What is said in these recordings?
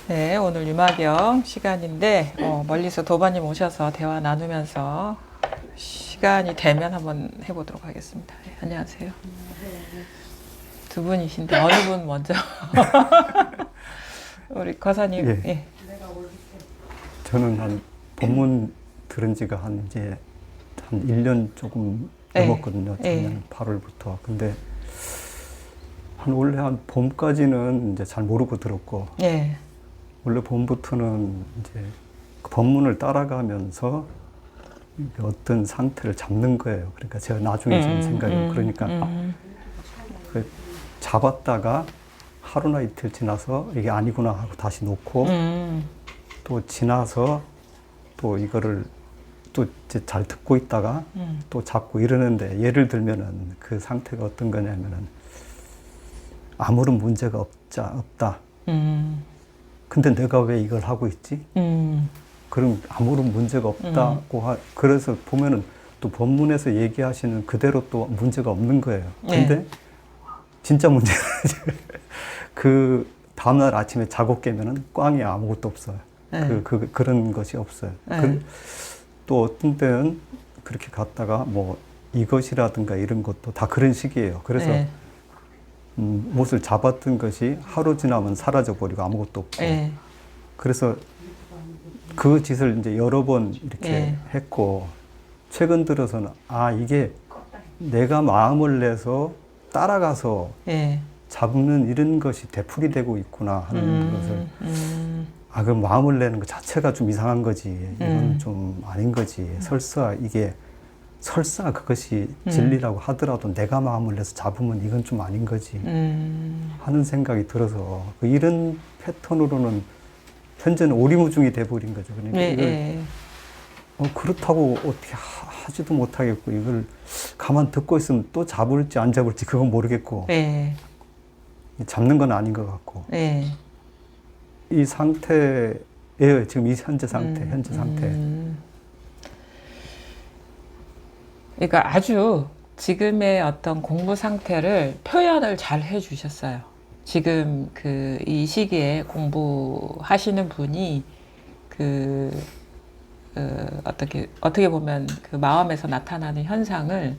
네, 오늘 유마경 시간인데 멀리서 도반님 오셔서 대화 나누면서 시간이 되면 한번 해보도록 하겠습니다. 네, 안녕하세요. 두 분이신데 어느 분 먼저? 우리 거사님. 예. 예. 저는 한 법문 들은 지가 한 이제 한 1년 조금 예. 넘었거든요. 작년 8월부터. 근데 원래 한 봄까지는 이제 잘 모르고 들었고, 예. 원래 봄부터는 이제 그 법문을 따라가면서 이게 어떤 상태를 잡는 거예요. 그러니까 제가 나중에 좀 생각이 그러니까 그 잡았다가 하루나 이틀 지나서 이게 아니구나 하고 다시 놓고 또 지나서 또 이거를 또 이제 잘 듣고 있다가 또 잡고 이러는데, 예를 들면은 그 상태가 어떤 거냐면은 아무런 문제가 없다. 근데 내가 왜 이걸 하고 있지? 그럼 아무런 문제가 없다고 그래서 보면은 또 법문에서 얘기하시는 그대로 또 문제가 없는 거예요. 근데 진짜 문제는 그 다음날 아침에 자고 깨면은 꽝이 아무것도 없어요. 그런 것이 없어요. 또 어떤 때는 그렇게 갔다가 뭐 이것이라든가 이런 것도 다 그런 식이에요. 그래서 못을 잡았던 것이 하루 지나면 사라져버리고 아무것도 없고. 그래서 그 짓을 이제 여러 번 이렇게 했고, 최근 들어서는 이게 내가 마음을 내서 따라가서 잡는 이런 것이 되풀이 되고 있구나 하는 것을, 그 마음을 내는 것 자체가 좀 이상한 거지. 이건 좀 아닌 거지. 설사 그것이 진리라고 하더라도 내가 마음을 내서 잡으면 이건 좀 아닌 거지 하는 생각이 들어서, 이런 패턴으로는 현재는 오리무중이 돼버린 거죠. 그러니까 이걸 그렇다고 어떻게 하지도 못하겠고, 이걸 가만 듣고 있으면 또 잡을지 안 잡을지 그건 모르겠고, 잡는 건 아닌 것 같고, 이 상태예요. 지금 이 현재 상태. 그러니까 아주 지금의 어떤 공부 상태를 표현을 잘 해주셨어요. 지금 이 시기에 공부하시는 분이 어떻게 보면 그 마음에서 나타나는 현상을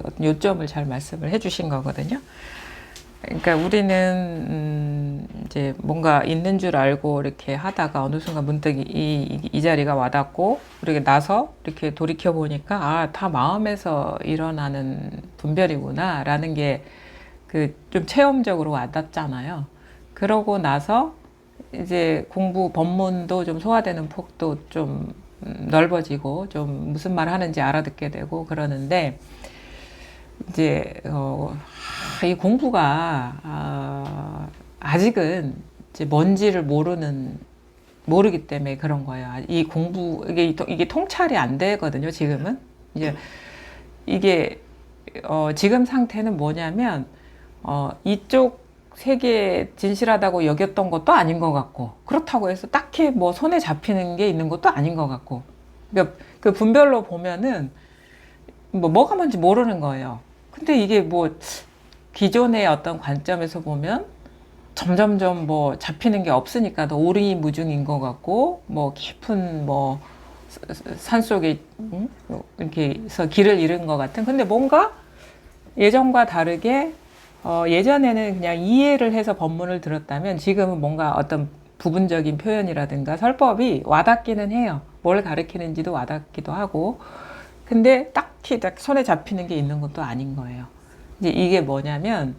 어떤 요점을 잘 말씀을 해주신 거거든요. 그러니까 우리는 이제 뭔가 있는 줄 알고 이렇게 하다가 어느 순간 문득 이 자리가 와닿고, 우리가 나서 이렇게 돌이켜 보니까 다 마음에서 일어나는 분별이구나 라는 게 좀 체험적으로 와닿잖아요. 그러고 나서 이제 법문도 좀 소화되는 폭도 좀 넓어지고, 좀 무슨 말 하는지 알아듣게 되고 그러는데, 이제 이 공부가 아직은 이제 뭔지를 모르기 때문에 그런 거예요. 이게 통찰이 안 되거든요. 지금은 이게 지금 상태는 뭐냐면, 이쪽 세계에 진실하다고 여겼던 것도 아닌 것 같고, 그렇다고 해서 딱히 뭐 손에 잡히는 게 있는 것도 아닌 것 같고, 그러니까 그 분별로 보면은 뭐가 뭔지 모르는 거예요. 근데 이게 뭐 기존의 어떤 관점에서 보면 점점점 뭐 잡히는 게 없으니까 더 오리무중인 것 같고, 뭐 깊은 뭐 산속에 이렇게 해서 길을 잃은 것 같은. 근데 뭔가 예전과 다르게 예전에는 그냥 이해를 해서 법문을 들었다면, 지금은 뭔가 어떤 부분적인 표현이라든가 설법이 와닿기는 해요. 뭘 가르치는지도 와닿기도 하고, 근데 딱히 손에 잡히는 게 있는 것도 아닌 거예요. 이제 이게 뭐냐면,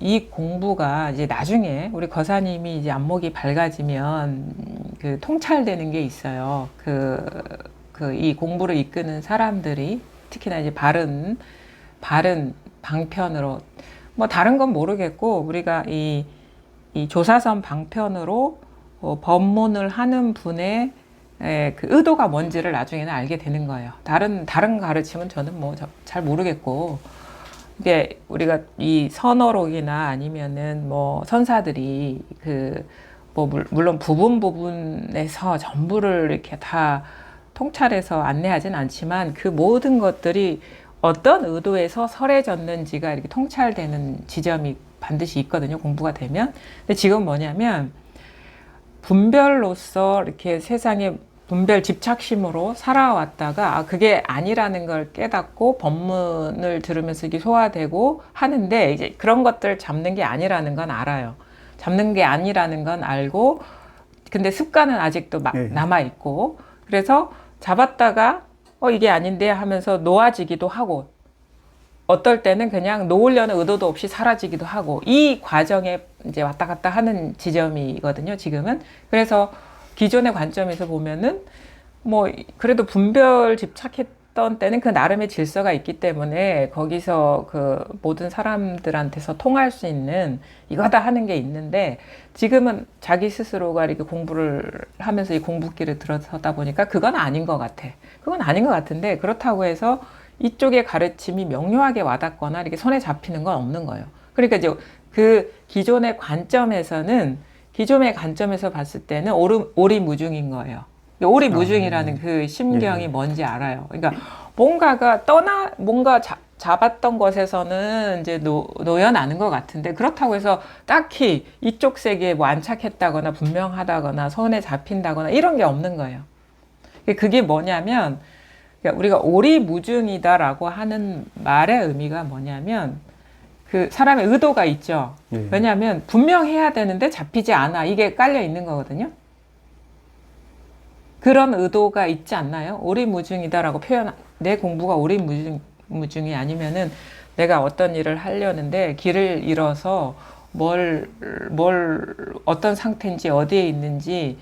이 공부가 이제 나중에 우리 거사님이 이제 안목이 밝아지면 통찰되는 게 있어요. 이 공부를 이끄는 사람들이 특히나 이제 바른 방편으로, 뭐 다른 건 모르겠고, 우리가 이 조사선 방편으로 법문을 하는 분의 그 의도가 뭔지를 나중에는 알게 되는 거예요. 다른 가르침은 저는 뭐 잘 모르겠고, 이게 우리가 이 선어록이나 아니면은 뭐 선사들이 뭐 물론 부분에서 전부를 이렇게 다 통찰해서 안내하진 않지만, 그 모든 것들이 어떤 의도에서 설해졌는지가 이렇게 통찰되는 지점이 반드시 있거든요. 공부가 되면. 근데 지금 뭐냐면 분별로서 이렇게 세상에 분별 집착심으로 살아왔다가 그게 아니라는 걸 깨닫고 법문을 들으면서 이게 소화되고 하는데 이제 그런 것들 잡는 게 아니라는 건 알아요. 잡는 게 아니라는 건 알고 근데 습관은 아직도 남아 있고 그래서 잡았다가 이게 아닌데 하면서 놓아지기도 하고 어떨 때는 그냥 놓으려는 의도도 없이 사라지기도 하고 이 과정에 이제 왔다 갔다 하는 지점이거든요, 지금은. 그래서 기존의 관점에서 보면은 뭐 그래도 분별 집착했던 때는 그 나름의 질서가 있기 때문에 거기서 그 모든 사람들한테서 통할 수 있는 이거다 하는 게 있는데 지금은 자기 스스로가 이렇게 공부를 하면서 이 공부길을 들어서다 보니까 그건 아닌 것 같아. 그건 아닌 것 같은데 그렇다고 해서 이쪽의 가르침이 명료하게 와닿거나 이렇게 손에 잡히는 건 없는 거예요. 그러니까 이제 그 기존의 관점에서는 기존의 관점에서 봤을 때는 오리무중인 거예요. 오리무중이라는 그 심경이 뭔지 알아요. 그러니까 뭔가가 뭔가 잡았던 것에서는 이제 놓여나는 것 같은데 그렇다고 해서 딱히 이쪽 세계에 뭐 안착했다거나 분명하다거나 손에 잡힌다거나 이런 게 없는 거예요. 그게 뭐냐면 그러니까 우리가 오리무중이다라고 하는 말의 의미가 뭐냐면 그 사람의 의도가 있죠. 왜냐하면 분명해야 되는데 잡히지 않아. 이게 깔려 있는 거거든요. 그런 의도가 있지 않나요? 오리무중이다라고 내 공부가 오리무중이 아니면은 내가 어떤 일을 하려는데 길을 잃어서 어떤 상태인지 어디에 있는지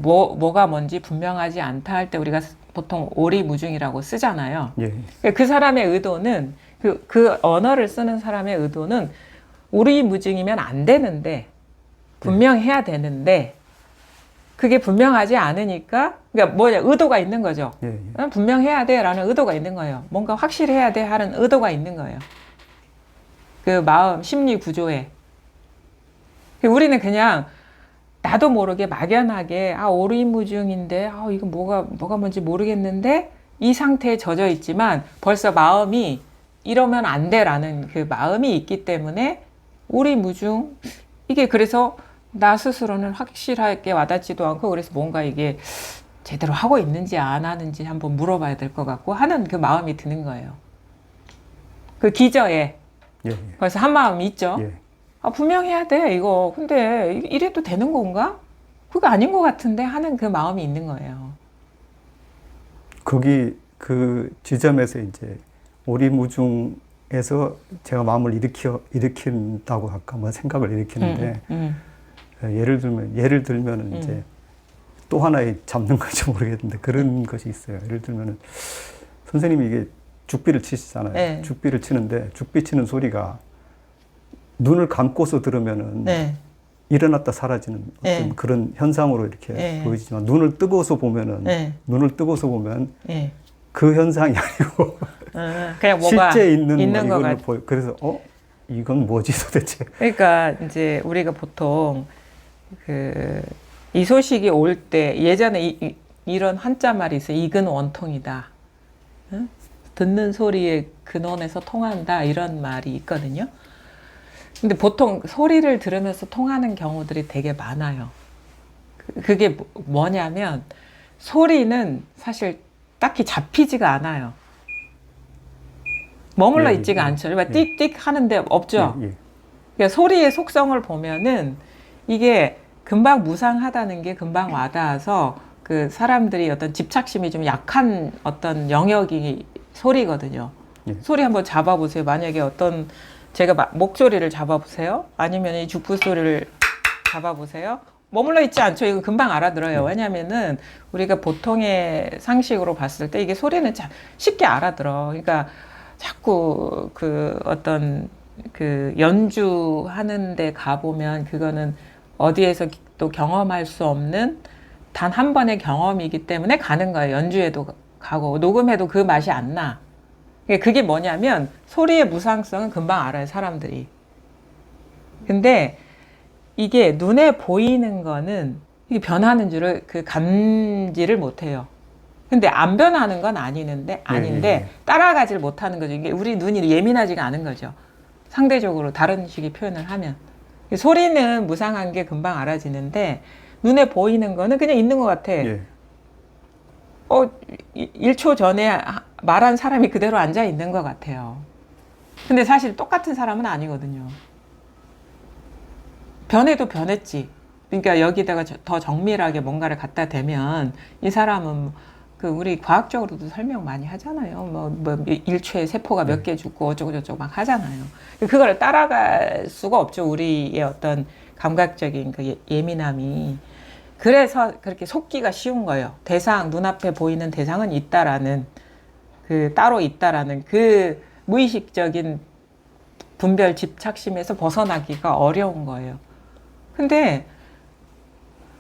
뭐가 뭔지 분명하지 않다 할 때 우리가 보통 오리무중이라고 쓰잖아요. 그 사람의 의도는 그 언어를 쓰는 사람의 의도는 오리무중이면 안 되는데 분명해야 되는데 그게 분명하지 않으니까 그러니까 뭐냐 의도가 있는 거죠. 분명해야 돼라는 의도가 있는 거예요. 뭔가 확실해야 돼 하는 의도가 있는 거예요. 그 마음 심리 구조에 우리는 그냥 나도 모르게 막연하게 오리무중인데 이거 뭐가 뭔지 모르겠는데 이 상태에 젖어 있지만 벌써 마음이 이러면 안 돼라는 그 마음이 있기 때문에 오리무중 이게 그래서 나 스스로는 확실하게 와닿지도 않고 그래서 뭔가 이게 제대로 하고 있는지 안 하는지 한번 물어봐야 될 것 같고 하는 그 마음이 드는 거예요. 그 기저에 벌써 한 마음이 있죠. 분명해야 돼 이거 근데 이래도 되는 건가? 그거 아닌 것 같은데 하는 그 마음이 있는 거예요. 거기 그 지점에서 이제 오리무중에서 제가 마음을 일으킨다고 할까 뭐 생각을 일으키는데 예를 들면 이제 또 하나의 잡는 건지 모르겠는데 그런 것이 있어요. 예를 들면은 선생님이 이게 죽비를 치시잖아요. 죽비를 치는데 죽비 치는 소리가 눈을 감고서 들으면은 일어났다 사라지는 어떤 그런 현상으로 이렇게 보이지만 눈을 뜨고서 보면 그 현상이 아니고 그냥 뭐가 실제 있는 것 이걸 보여. 그래서 이건 뭐지 도대체? 그러니까 이제 우리가 보통 이 소식이 올 때 예전에 이런 한자말이 있어요. 익은 원통이다. 응? 듣는 소리의 근원에서 통한다 이런 말이 있거든요. 근데 보통 소리를 들으면서 통하는 경우들이 되게 많아요. 그게 뭐냐면 소리는 사실 딱히 잡히지가 않아요. 머물러 있지가 않죠. 띡띡 하는데 없죠. 그러니까 소리의 속성을 보면은 이게 금방 무상하다는 게 금방 와닿아서 그 사람들이 어떤 집착심이 좀 약한 어떤 영역이 소리거든요. 소리 한번 잡아보세요. 만약에 제가 목소리를 잡아보세요. 아니면 이 죽부 소리를 잡아보세요. 머물러 있지 않죠. 이거 금방 알아들어요. 왜냐면은 우리가 보통의 상식으로 봤을 때 이게 소리는 참 쉽게 알아들어. 그러니까 자꾸 어떤 연주하는 데 가보면 그거는 어디에서 또 경험할 수 없는 단 한 번의 경험이기 때문에 가는 거예요. 연주에도 가고 녹음해도 그 맛이 안 나. 그게 뭐냐면 소리의 무상성은 금방 알아요, 사람들이. 근데 이게 눈에 보이는 거는 이게 변하는 줄을 감지를 못 해요. 근데 안 변하는 건 아닌데 예. 따라가질 못하는 거죠. 이게 우리 눈이 예민하지가 않은 거죠. 상대적으로 다른 식의 표현을 하면. 소리는 무상한 게 금방 알아지는데 눈에 보이는 거는 그냥 있는 것 같아. 예. 1초 전에 말한 사람이 그대로 앉아 있는 것 같아요. 근데 사실 똑같은 사람은 아니거든요. 변해도 변했지. 그러니까 여기다가 더 정밀하게 뭔가를 갖다 대면 이 사람은 그 우리 과학적으로도 설명 많이 하잖아요. 뭐 일초에 세포가 몇 개 죽고 어쩌고저쩌고 막 하잖아요. 그걸 따라갈 수가 없죠. 우리의 어떤 감각적인 그 예민함이. 그래서 그렇게 속기가 쉬운 거예요. 대상, 눈앞에 보이는 대상은 있다라는 그 따로 있다라는 그 무의식적인 분별 집착심에서 벗어나기가 어려운 거예요. 근데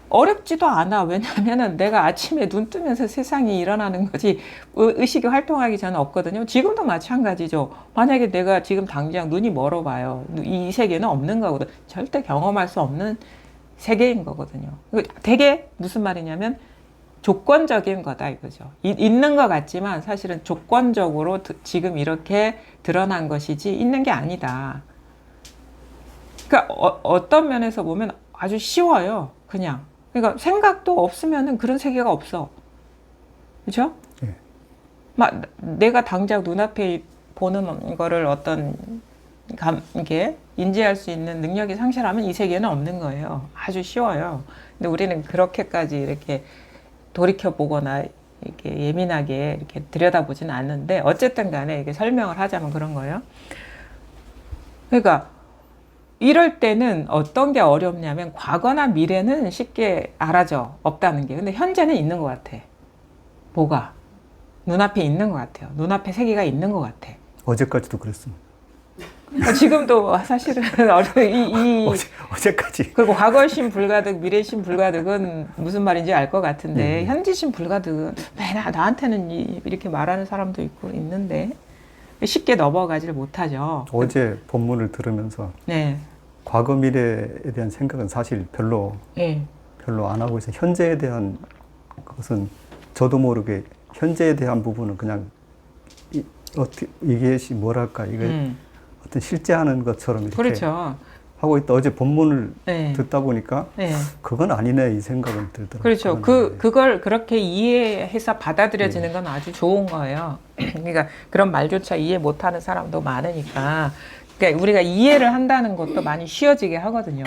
어렵지도 않아. 왜냐하면은 내가 아침에 눈 뜨면서 세상이 일어나는 거지 의식이 활동하기 전에 없거든요. 지금도 마찬가지죠. 만약에 내가 지금 당장 눈이 멀어봐요. 이 세계는 없는 거거든. 절대 경험할 수 없는 세계인 거거든요. 되게 무슨 말이냐면 조건적인 거다 이거죠. 있는 것 같지만 사실은 조건적으로 지금 이렇게 드러난 것이지 있는 게 아니다. 그러니까 어떤 면에서 보면 아주 쉬워요. 그냥. 그러니까 생각도 없으면은 그런 세계가 없어. 그죠? 예. 막 내가 당장 눈앞에 보는 거를 어떤 이게 인지할 수 있는 능력이 상실하면 이 세계는 없는 거예요. 아주 쉬워요. 근데 우리는 그렇게까지 이렇게 돌이켜 보거나 이렇게 예민하게 이렇게 들여다보지는 않는데 어쨌든 간에 이게 설명을 하자면 그런 거예요. 그러니까 이럴 때는 어떤 게 어렵냐면 과거나 미래는 쉽게 알아져. 없다는 게. 근데 현재는 있는 것 같아. 뭐가? 눈앞에 있는 것 같아요. 눈앞에 세계가 있는 것 같아. 어제까지도 그랬습니다. 지금도 사실은 어제까지. 그리고 과거심 불가득, 미래심 불가득은 무슨 말인지 알 것 같은데 현지심 불가득은 왜 나한테는 이렇게 말하는 사람도 있고 있는데 쉽게 넘어가지를 못하죠. 어제 본문을 들으면서 네. 과거 미래에 대한 생각은 사실 별로 안 하고 있어요. 현재에 대한 것은 저도 모르게 현재에 대한 부분은 그냥 이게 뭐랄까 이게 어떤 실제하는 것처럼 이렇게 그렇죠. 하고 있다. 어제 본문을 듣다 보니까 그건 아니네 이 생각은 들더라고요. 그렇죠. 그걸 그렇게 이해해서 받아들여지는 건 아주 좋은 거예요. 그러니까 그런 말조차 이해 못하는 사람도 많으니까. 그러니까 우리가 이해를 한다는 것도 많이 쉬워지게 하거든요.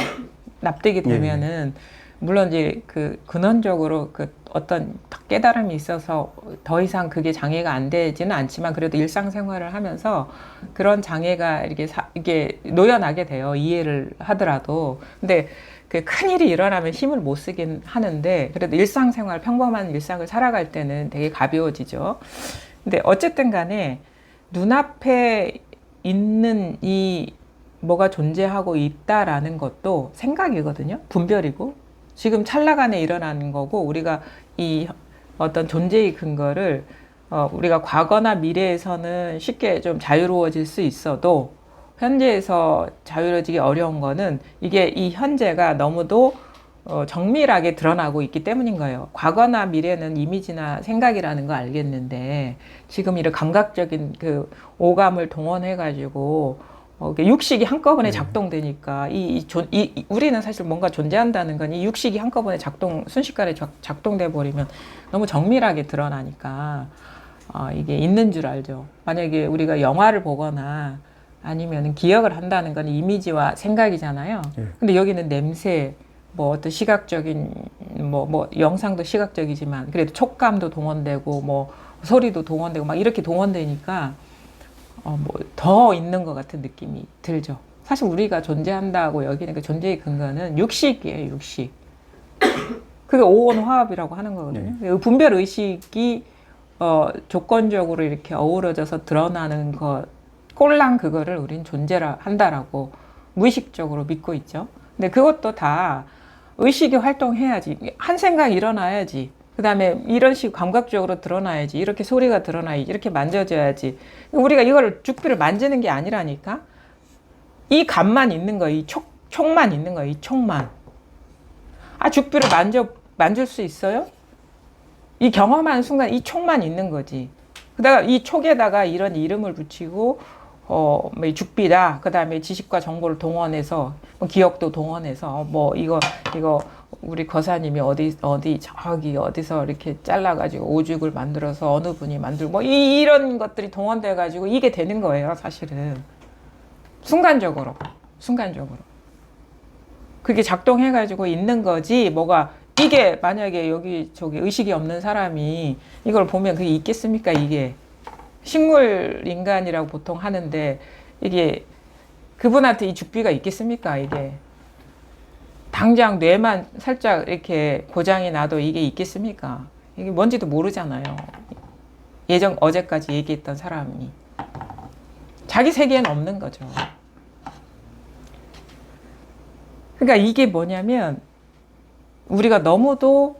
납득이 되면은 물론 이제 그 근원적으로 그 어떤 깨달음이 있어서 더 이상 그게 장애가 안 되지는 않지만 그래도 일상생활을 하면서 그런 장애가 이게 놓여나게 돼요. 이해를 하더라도. 근데 그 큰일이 일어나면 힘을 못 쓰긴 하는데 그래도 일상생활, 평범한 일상을 살아갈 때는 되게 가벼워지죠. 근데 어쨌든 간에 눈앞에 있는 이 뭐가 존재하고 있다라는 것도 생각이거든요. 분별이고. 지금 찰나간에 일어나는 거고 우리가 이 어떤 존재의 근거를 우리가 과거나 미래에서는 쉽게 좀 자유로워질 수 있어도 현재에서 자유로워지기 어려운 거는 이게 이 현재가 너무도 정밀하게 드러나고 있기 때문인 거예요. 과거나 미래는 이미지나 생각이라는 거 알겠는데 지금 이런 감각적인 그 오감을 동원해 가지고 육식이 한꺼번에 작동되니까 우리는 사실 뭔가 존재한다는 건 이 육식이 한꺼번에 순식간에 작동돼 버리면 너무 정밀하게 드러나니까 이게 있는 줄 알죠. 만약에 우리가 영화를 보거나 아니면 기억을 한다는 건 이미지와 생각이잖아요. 근데 여기는 냄새, 뭐 어떤 시각적인 뭐 영상도 시각적이지만 그래도 촉감도 동원되고 뭐 소리도 동원되고 막 이렇게 동원되니까 뭐 더 있는 것 같은 느낌이 들죠. 사실 우리가 존재한다고 여기는 그 존재의 근거는 육식이에요, 육식. 그게 오온화합이라고 하는 거거든요. 분별 의식이 조건적으로 이렇게 어우러져서 드러나는 것, 꼴랑 그거를 우린 존재라 한다라고 무의식적으로 믿고 있죠. 근데 그것도 다 의식이 활동해야지. 한 생각이 일어나야지. 그 다음에 이런 식으로 감각적으로 드러나야지. 이렇게 소리가 드러나야지. 이렇게 만져져야지. 우리가 이걸 죽비를 만지는 게 아니라니까. 이 감만 있는 거야. 이 촉만 있는 거야. 이 촉만. 죽비를 만질 수 있어요? 이 경험한 순간 이 촉만 있는 거지. 그다가 이 촉에다가 이런 이름을 붙이고 뭐 죽비다. 그다음에 지식과 정보를 동원해서 뭐 기억도 동원해서 뭐 이거 우리 거사님이 어디 저기 어디서 이렇게 잘라가지고 오죽을 만들어서 어느 분이 만들고 뭐 이런 것들이 동원돼가지고 이게 되는 거예요, 사실은. 순간적으로. 그게 작동해가지고 있는 거지, 뭐가, 이게 만약에 여기 저기 의식이 없는 사람이 이걸 보면 그게 있겠습니까, 이게. 식물 인간이라고 보통 하는데, 이게 그분한테 이 죽비가 있겠습니까, 이게. 당장 뇌만 살짝 이렇게 고장이 나도 이게 있겠습니까? 이게 뭔지도 모르잖아요. 어제까지 얘기했던 사람이. 자기 세계에는 없는 거죠. 그러니까 이게 뭐냐면, 우리가 너무도,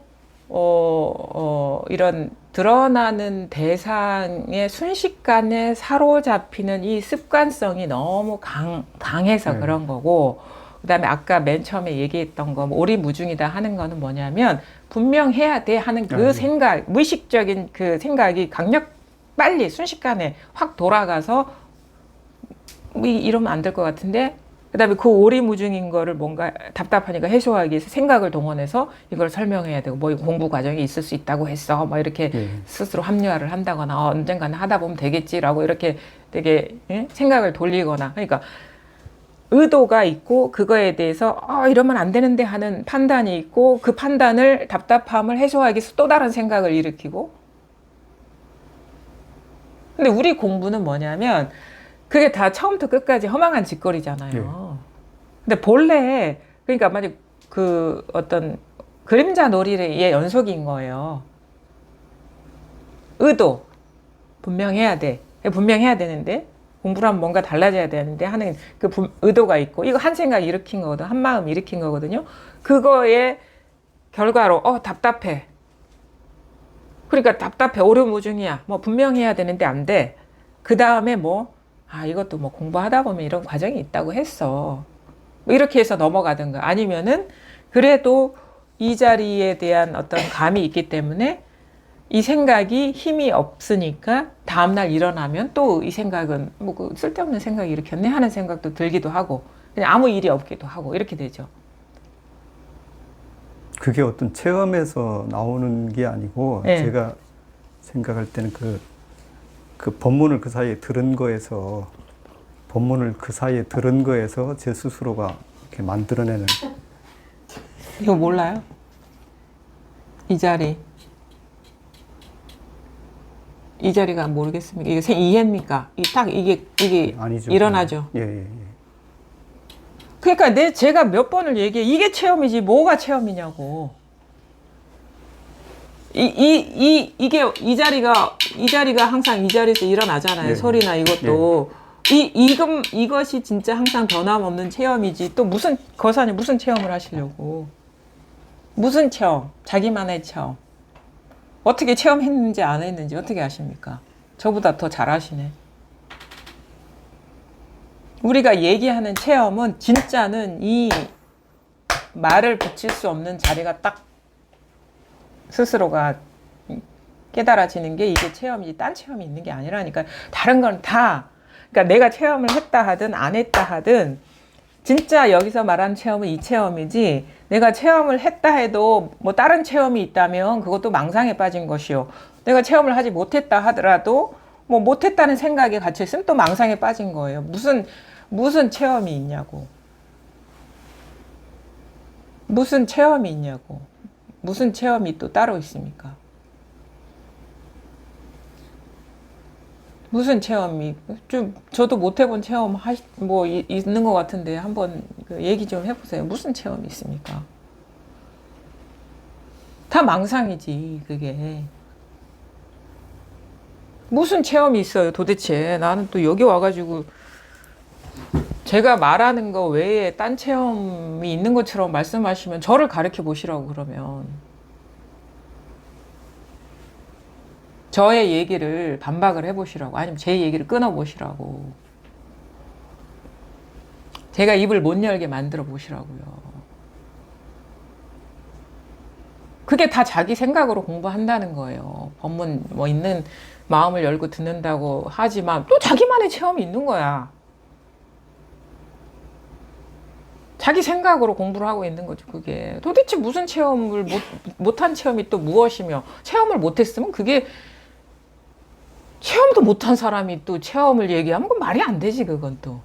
이런 드러나는 대상의 순식간에 사로잡히는 이 습관성이 너무 강해서 그런 거고, 그 다음에 아까 맨 처음에 얘기했던 거, 오리무중이다 하는 거는 뭐냐면, 분명해야 돼 하는 그 생각, 무의식적인 그 생각이 빨리 순식간에 확 돌아가서, 이러면 안 될 것 같은데, 그 다음에 그 오리무중인 거를 뭔가 답답하니까 해소하기 위해서 생각을 동원해서 이걸 설명해야 되고, 뭐 공부 과정이 있을 수 있다고 했어. 뭐 이렇게 스스로 합리화를 한다거나, 언젠가는 하다 보면 되겠지라고 이렇게 되게 생각을 돌리거나. 그러니까 의도가 있고, 그거에 대해서, 이러면 안 되는데 하는 판단이 있고, 그 판단을 답답함을 해소하기 위해서 또 다른 생각을 일으키고. 근데 우리 공부는 뭐냐면, 그게 다 처음부터 끝까지 허망한 짓거리잖아요. 근데 본래, 그러니까 만약 그 어떤 그림자 놀이의 연속인 거예요. 의도. 분명해야 돼. 분명해야 되는데, 공부를 하면 뭔가 달라져야 되는데 하는 그 의도가 있고, 이거 한 생각 일으킨 거거든. 한 마음 일으킨 거거든요. 그거의 결과로, 답답해. 그러니까 답답해. 오류무중이야. 뭐 분명해야 되는데 안 돼. 그 다음에 이것도 뭐 공부하다 보면 이런 과정이 있다고 했어. 뭐 이렇게 해서 넘어가든가. 아니면은, 그래도 이 자리에 대한 어떤 감이 있기 때문에 이 생각이 힘이 없으니까 다음날 일어나면 또 이 생각은 그 쓸데없는 생각이 일으켰네 하는 생각도 들기도 하고, 그냥 아무 일이 없기도 하고, 이렇게 되죠. 그게 어떤 체험에서 나오는 게 아니고, 제가 생각할 때는 그 법문을 그 사이에 들은 거에서 제 스스로가 이렇게 만들어내는. 이거 몰라요? 이 자리가 모르겠습니까? 이게 이해입니까? 이게 아니죠. 일어나죠. 예. 그러니까 제가 몇 번을 얘기해. 이게 체험이지 뭐가 체험이냐고. 이 자리가 항상 이 자리에서 일어나잖아요. 소리나 이것도. 이것이 진짜 항상 변함없는 체험이지. 또 거사님 무슨 체험을 하시려고. 무슨 체험? 자기만의 체험. 어떻게 체험했는지 안 했는지 어떻게 아십니까? 저보다 더 잘 아시네. 우리가 얘기하는 체험은 진짜는 이 말을 붙일 수 없는 자리가 딱 스스로가 깨달아지는 게 이게 체험이지 딴 체험이 있는 게 아니라니까. 다른 건 다, 그러니까 내가 체험을 했다 하든 안 했다 하든 진짜 여기서 말하는 체험은 이 체험이지, 내가 체험을 했다 해도 뭐 다른 체험이 있다면 그것도 망상에 빠진 것이요. 내가 체험을 하지 못했다 하더라도 뭐 못했다는 생각에 갇혀 있으면 또 망상에 빠진 거예요. 무슨 체험이 있냐고. 무슨 체험이 있냐고. 무슨 체험이 또 따로 있습니까? 무슨 체험이, 저도 못 해본 체험 있는 것 같은데 한번 얘기 좀 해보세요. 무슨 체험이 있습니까? 다 망상이지, 그게. 무슨 체험이 있어요, 도대체. 나는 또 여기 와가지고 제가 말하는 거 외에 딴 체험이 있는 것처럼 말씀하시면 저를 가르쳐 보시라고 그러면. 저의 얘기를 반박을 해보시라고, 아니면 제 얘기를 끊어보시라고. 제가 입을 못 열게 만들어 보시라고요. 그게 다 자기 생각으로 공부한다는 거예요. 법문 뭐 있는 마음을 열고 듣는다고 하지만 또 자기만의 체험이 있는 거야. 자기 생각으로 공부를 하고 있는 거죠, 그게. 도대체 무슨 체험을 못한 체험이 또 무엇이며, 체험을 못했으면 그게, 체험도 못한 사람이 또 체험을 얘기하면 그건 말이 안 되지, 그건 또.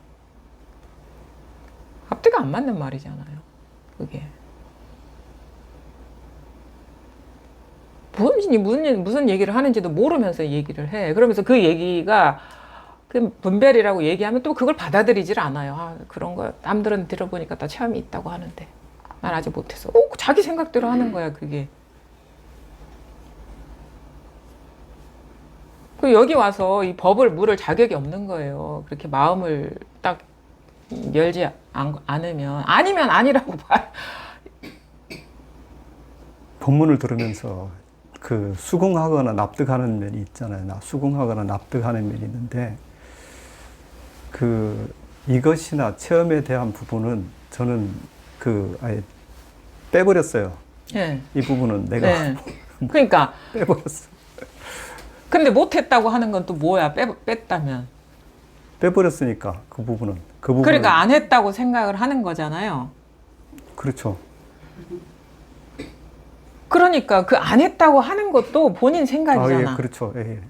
앞뒤가 안 맞는 말이잖아요, 그게. 무슨 얘기를 하는지도 모르면서 얘기를 해. 그러면서 그 얘기가 그 분별이라고 얘기하면 또 그걸 받아들이질 않아요. 아, 그런 거 남들은 들어보니까 다 체험이 있다고 하는데 난 아직 못했어. 자기 생각대로 하는 거야, 그게. 그 여기 와서 이 법을 물을 자격이 없는 거예요. 그렇게 마음을 딱 열지 않으면, 아니면 아니라고 봐. 법문을 들으면서 그 수긍하거나 납득하는 면이 있잖아요. 수긍하거나 납득하는 면이 있는데, 그 이것이나 체험에 대한 부분은 저는 아예 빼버렸어요. 네. 이 부분은 내가 네. 그러니까 빼버렸어. 근데 못했다고 하는 건 또 뭐야? 뺐다면. 빼버렸으니까 그 부분은 그러니까 안 했다고 생각을 하는 거잖아요. 그렇죠. 그러니까 그 안 했다고 하는 것도 본인 생각이잖아. 예, 그렇죠. 예.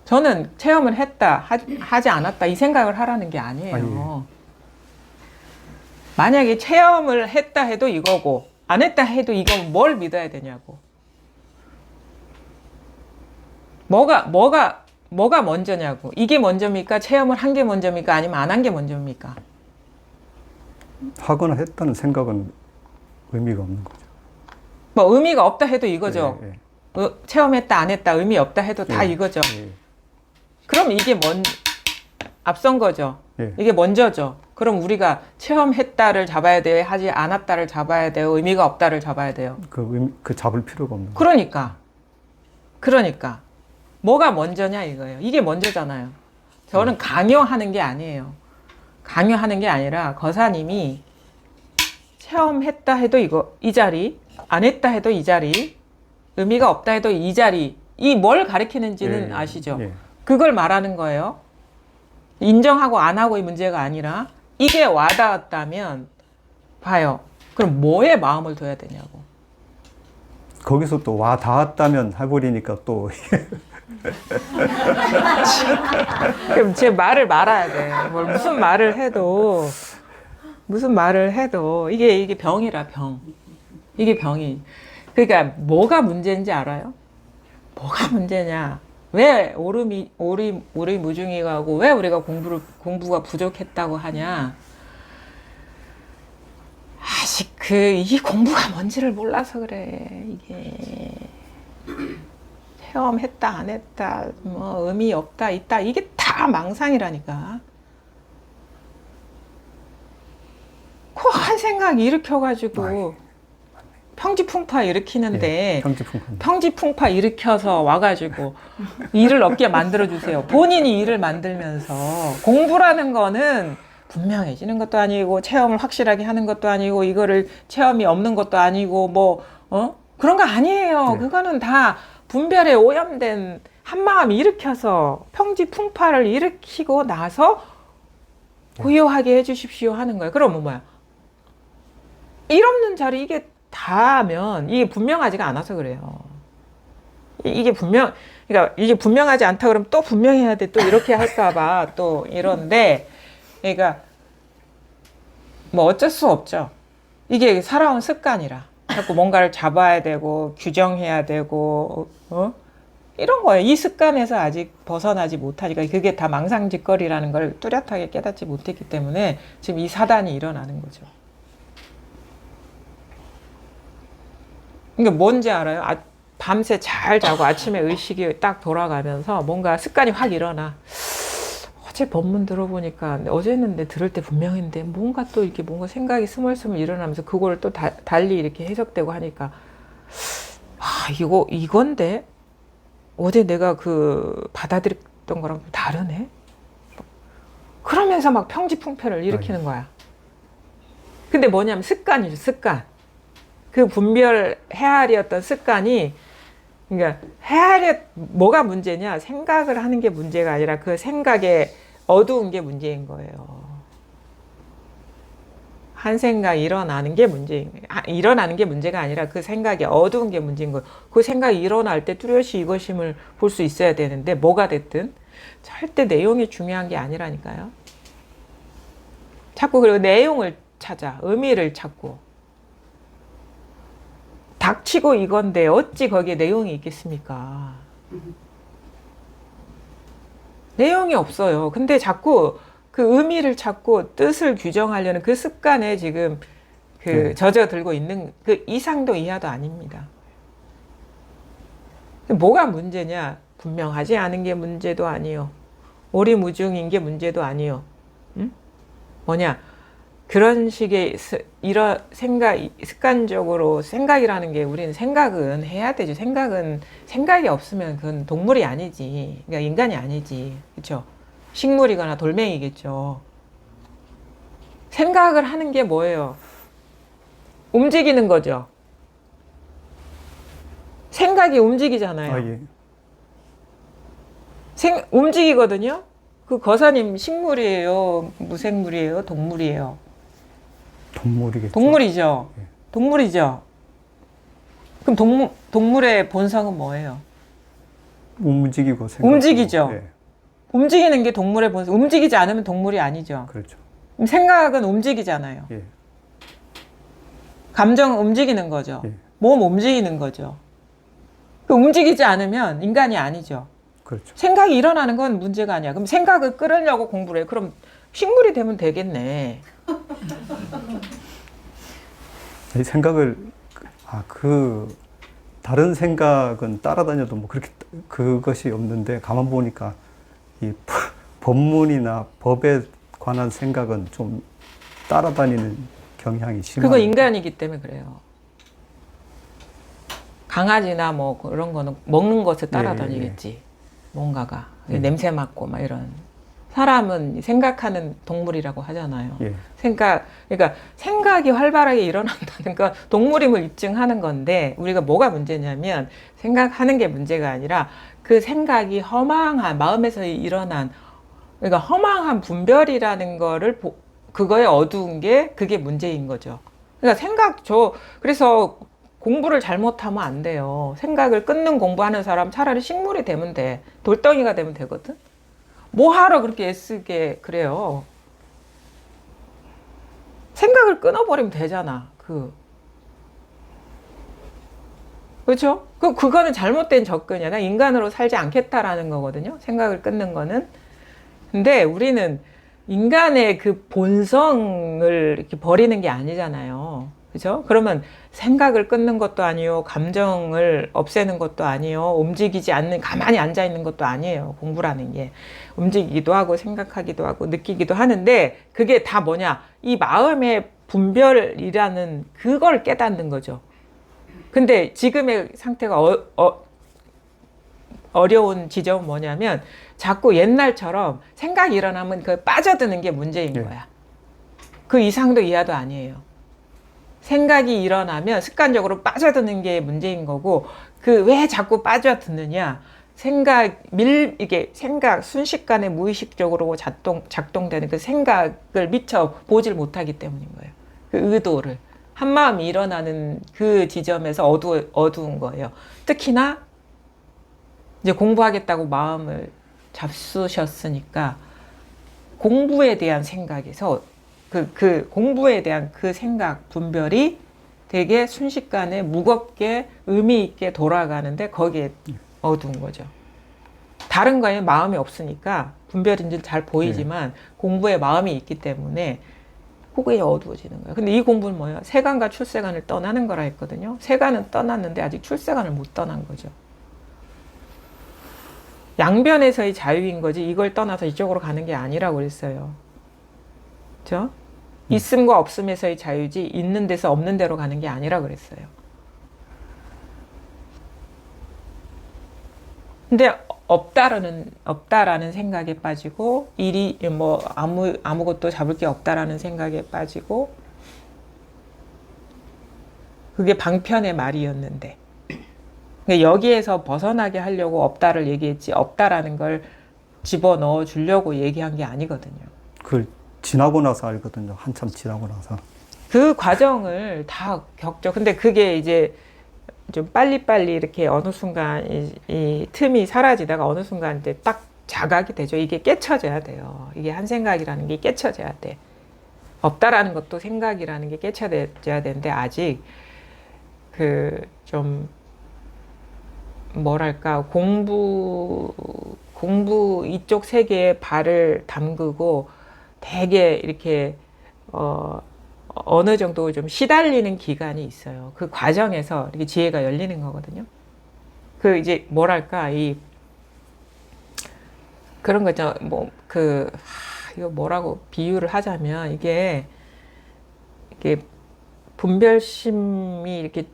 저는 체험을 했다, 하지 않았다 이 생각을 하라는 게 아니에요. 예. 만약에 체험을 했다 해도 이거고 안 했다 해도 이건 뭘 믿어야 되냐고. 뭐가 먼저냐고. 이게 먼저입니까? 체험을 한 게 먼저입니까? 아니면 안 한 게 먼저입니까? 하거나 했다는 생각은 의미가 없는 거죠. 뭐 의미가 없다 해도 이거죠. 예, 체험했다 안 했다 의미 없다 해도 다 이거죠. 예. 그럼 이게 앞선 거죠. 예. 이게 먼저죠. 그럼 우리가 체험했다를 잡아야 돼요? 하지 않았다를 잡아야 돼요? 의미가 없다를 잡아야 돼요? 그 잡을 필요가 없는 거죠. 그러니까 뭐가 먼저냐 이거예요. 이게 먼저잖아요. 저는 강요하는 게 아니에요. 강요하는 게 아니라 거사님이 체험했다 해도 이 자리, 안 했다 해도 이 자리, 의미가 없다 해도 이 자리, 이 뭘 가리키는지는 아시죠? 예. 그걸 말하는 거예요. 인정하고 안 하고의 문제가 아니라 이게 와닿았다면 봐요. 그럼 뭐에 마음을 둬야 되냐고. 거기서 또 와 닿았다면 해버리니까 또 그럼 제 말을 말아야 돼. 무슨 말을 해도 이게 병이라 병. 이게 병이. 그러니까 뭐가 문제인지 알아요? 뭐가 문제냐? 왜 오리 무중이가 하고 왜 우리가 공부가 부족했다고 하냐? 아직 이 공부가 뭔지를 몰라서 그래. 이게 체험했다 안 했다 뭐 의미 없다 있다 이게 다 망상이라니까. 그 한 생각 일으켜가지고 평지풍파 일으키는데 평지풍파 일으켜서 와가지고 일을 없게 만들어주세요. 본인이 일을 만들면서 공부라는 거는 분명해지는 것도 아니고 체험을 확실하게 하는 것도 아니고 이거를 체험이 없는 것도 아니고 그런 거 아니에요. 네. 그거는 다 분별에 오염된 한마음 일으켜서 평지풍파를 일으키고 나서 고요하게 해주십시오 하는 거예요. 그러면 뭐야? 일 없는 자리 이게 다면 이게 분명하지가 않아서 그래요. 이게 분명하지 않다 그러면 또 분명해야 돼. 또 이렇게 할까봐 또 이런데, 그러니까 뭐 어쩔 수 없죠. 이게 살아온 습관이라 자꾸 뭔가를 잡아야 되고 규정해야 되고 이런 거예요. 이 습관에서 아직 벗어나지 못하니까 그게 다 망상짓거리라는 걸 뚜렷하게 깨닫지 못했기 때문에 지금 이 사단이 일어나는 거죠. 이게 뭔지 알아요? 밤새 잘 자고 아침에 의식이 딱 돌아가면서 뭔가 습관이 확 일어나. 어제 법문 들어보니까 어제는 내 들을 때 분명했는데 뭔가 또 이렇게 뭔가 생각이 스멀스멀 일어나면서 그거를 또 달리 이렇게 해석되고 하니까 이건데 어제 내가 받아들였던 거랑 좀 다르네. 그러면서 막 평지풍패를 일으키는 거야. 근데 뭐냐면 습관이죠, 습관. 그 분별 헤아리었던 습관이, 그러니까 뭐가 문제냐? 생각을 하는 게 문제가 아니라 그 생각에 어두운 게 문제인 거예요. 한 생각 일어나는 게 일어나는 게 문제가 아니라 그 생각이 어두운 게 문제인 거예요. 그 생각이 일어날 때 뚜렷이 이것임을 볼 수 있어야 되는데, 뭐가 됐든 절대 내용이 중요한 게 아니라니까요. 자꾸 그리고 내용을 찾아, 의미를 찾고. 닥치고 이건데 어찌 거기에 내용이 있겠습니까? 내용이 없어요. 근데 자꾸 그 의미를 찾고 뜻을 규정하려는 그 습관에 지금 젖어들고 있는 그 이상도 이하도 아닙니다. 뭐가 문제냐? 분명하지 않은 게 문제도 아니요. 오리무중인 게 문제도 아니요. 응? 뭐냐? 그런 식의 이런 습관적으로 생각이라는 게, 우리는 생각은 해야 되죠. 생각이 없으면 그건 동물이 아니지. 그러니까 인간이 아니지. 그렇죠? 식물이거나 돌멩이겠죠. 생각을 하는 게 뭐예요? 움직이는 거죠. 생각이 움직이잖아요. 움직이거든요. 그 거사님, 식물이에요? 무생물이에요? 동물이에요? 동물이겠죠. 동물이죠. 동물이죠. 그럼 동물의 본성은 뭐예요? 움직이고 움직이죠. 움직이는 게 동물의 본성. 움직이지 않으면 동물이 아니죠. 그렇죠. 그럼 생각은 움직이잖아요. 감정은 움직이는 거죠. 몸 움직이는 거죠. 움직이지 않으면 인간이 아니죠. 그렇죠. 생각이 일어나는 건 문제가 아니야. 그럼 생각을 끌으려고 공부를 해. 그럼 식물이 되면 되겠네. 이 생각을 다른 생각은 따라다녀도 뭐 그렇게 그것이 없는데, 가만 보니까 이 법문이나 법에 관한 생각은 좀 따라다니는 경향이 심해요. 그거 인간이기 때문에 그래요. 강아지나 뭐 그런 거는 먹는 것을 따라다니겠지. 뭔가가 냄새 맡고 막 이런. 사람은 생각하는 동물이라고 하잖아요. 그러니까 생각이 활발하게 일어난다는 건 동물임을 입증하는 건데, 우리가 뭐가 문제냐면 생각하는 게 문제가 아니라 그 생각이 허망한 마음에서 일어난, 그러니까 허망한 분별이라는 거를 그거에 어두운 게, 그게 문제인 거죠. 그러니까 그래서 공부를 잘못하면 안 돼요. 생각을 끊는 공부하는 사람 차라리 식물이 되면 돼. 돌덩이가 되면 되거든. 뭐 하러 그렇게 애쓰게 그래요. 생각을 끊어버리면 되잖아. 그렇죠? 그거는 잘못된 접근이야. 나 인간으로 살지 않겠다라는 거거든요. 생각을 끊는 거는. 근데 우리는 인간의 그 본성을 이렇게 버리는 게 아니잖아요. 그죠? 그러면 생각을 끊는 것도 아니요, 감정을 없애는 것도 아니요, 움직이지 않는, 가만히 앉아 있는 것도 아니에요. 공부라는 게 움직이기도 하고 생각하기도 하고 느끼기도 하는데, 그게 다 뭐냐? 이 마음의 분별이라는 그걸 깨닫는 거죠. 근데 지금의 상태가 어려운 지점은 뭐냐면, 자꾸 옛날처럼 생각이 일어나면 그 빠져드는 게 문제인 거야. 그 이상도 이하도 아니에요. 생각이 일어나면 습관적으로 빠져드는 게 문제인 거고, 왜 자꾸 빠져드느냐? 이게 생각, 순식간에 무의식적으로 작동되는 그 생각을 미처 보질 못하기 때문인 거예요. 그 의도를. 한마음이 일어나는 그 지점에서 어두운 거예요. 특히나 이제 공부하겠다고 마음을 잡수셨으니까 공부에 대한 생각에서 그 공부에 대한 그 생각 분별이 되게 순식간에 무겁게 의미 있게 돌아가는데, 거기에 어두운 거죠. 다른 거에 마음이 없으니까 분별인지 잘 보이지만 공부에 마음이 있기 때문에 그게 어두워지는 거예요. 근데 이 공부는 뭐예요? 세간과 출세간을 떠나는 거라 했거든요. 세간은 떠났는데 아직 출세간을 못 떠난 거죠. 양변에서의 자유인 거지, 이걸 떠나서 이쪽으로 가는 게 아니라고 그랬어요. 그렇죠? 있음과 없음에서의 자유지, 있는 데서 없는 데로 가는 게 아니라 그랬어요. 근데 없다라는 생각에 빠지고, 일이 뭐 아무것도 잡을 게 없다라는 생각에 빠지고, 그게 방편의 말이었는데. 근데 여기에서 벗어나게 하려고 없다를 얘기했지 없다라는 걸 집어넣어 주려고 얘기한 게 아니거든요. 그걸 지나고 나서 알거든요. 한참 지나고 나서. 그 과정을 다 겪죠. 근데 그게 이제 좀 빨리빨리 이렇게 어느 순간 이 틈이 사라지다가 어느 순간 이제 딱 자각이 되죠. 이게 깨쳐져야 돼요. 이게 한 생각이라는 게 깨쳐져야 돼. 없다라는 것도 생각이라는 게 깨쳐져야 되는데 아직 그 좀 뭐랄까 공부 이쪽 세계에 발을 담그고 되게 이렇게 어느 정도 좀 시달리는 기간이 있어요. 그 과정에서 이렇게 지혜가 열리는 거거든요. 그 이제 뭐랄까 이 그런 거죠. 뭐 이거 뭐라고 비유를 하자면 이게 분별심이 이렇게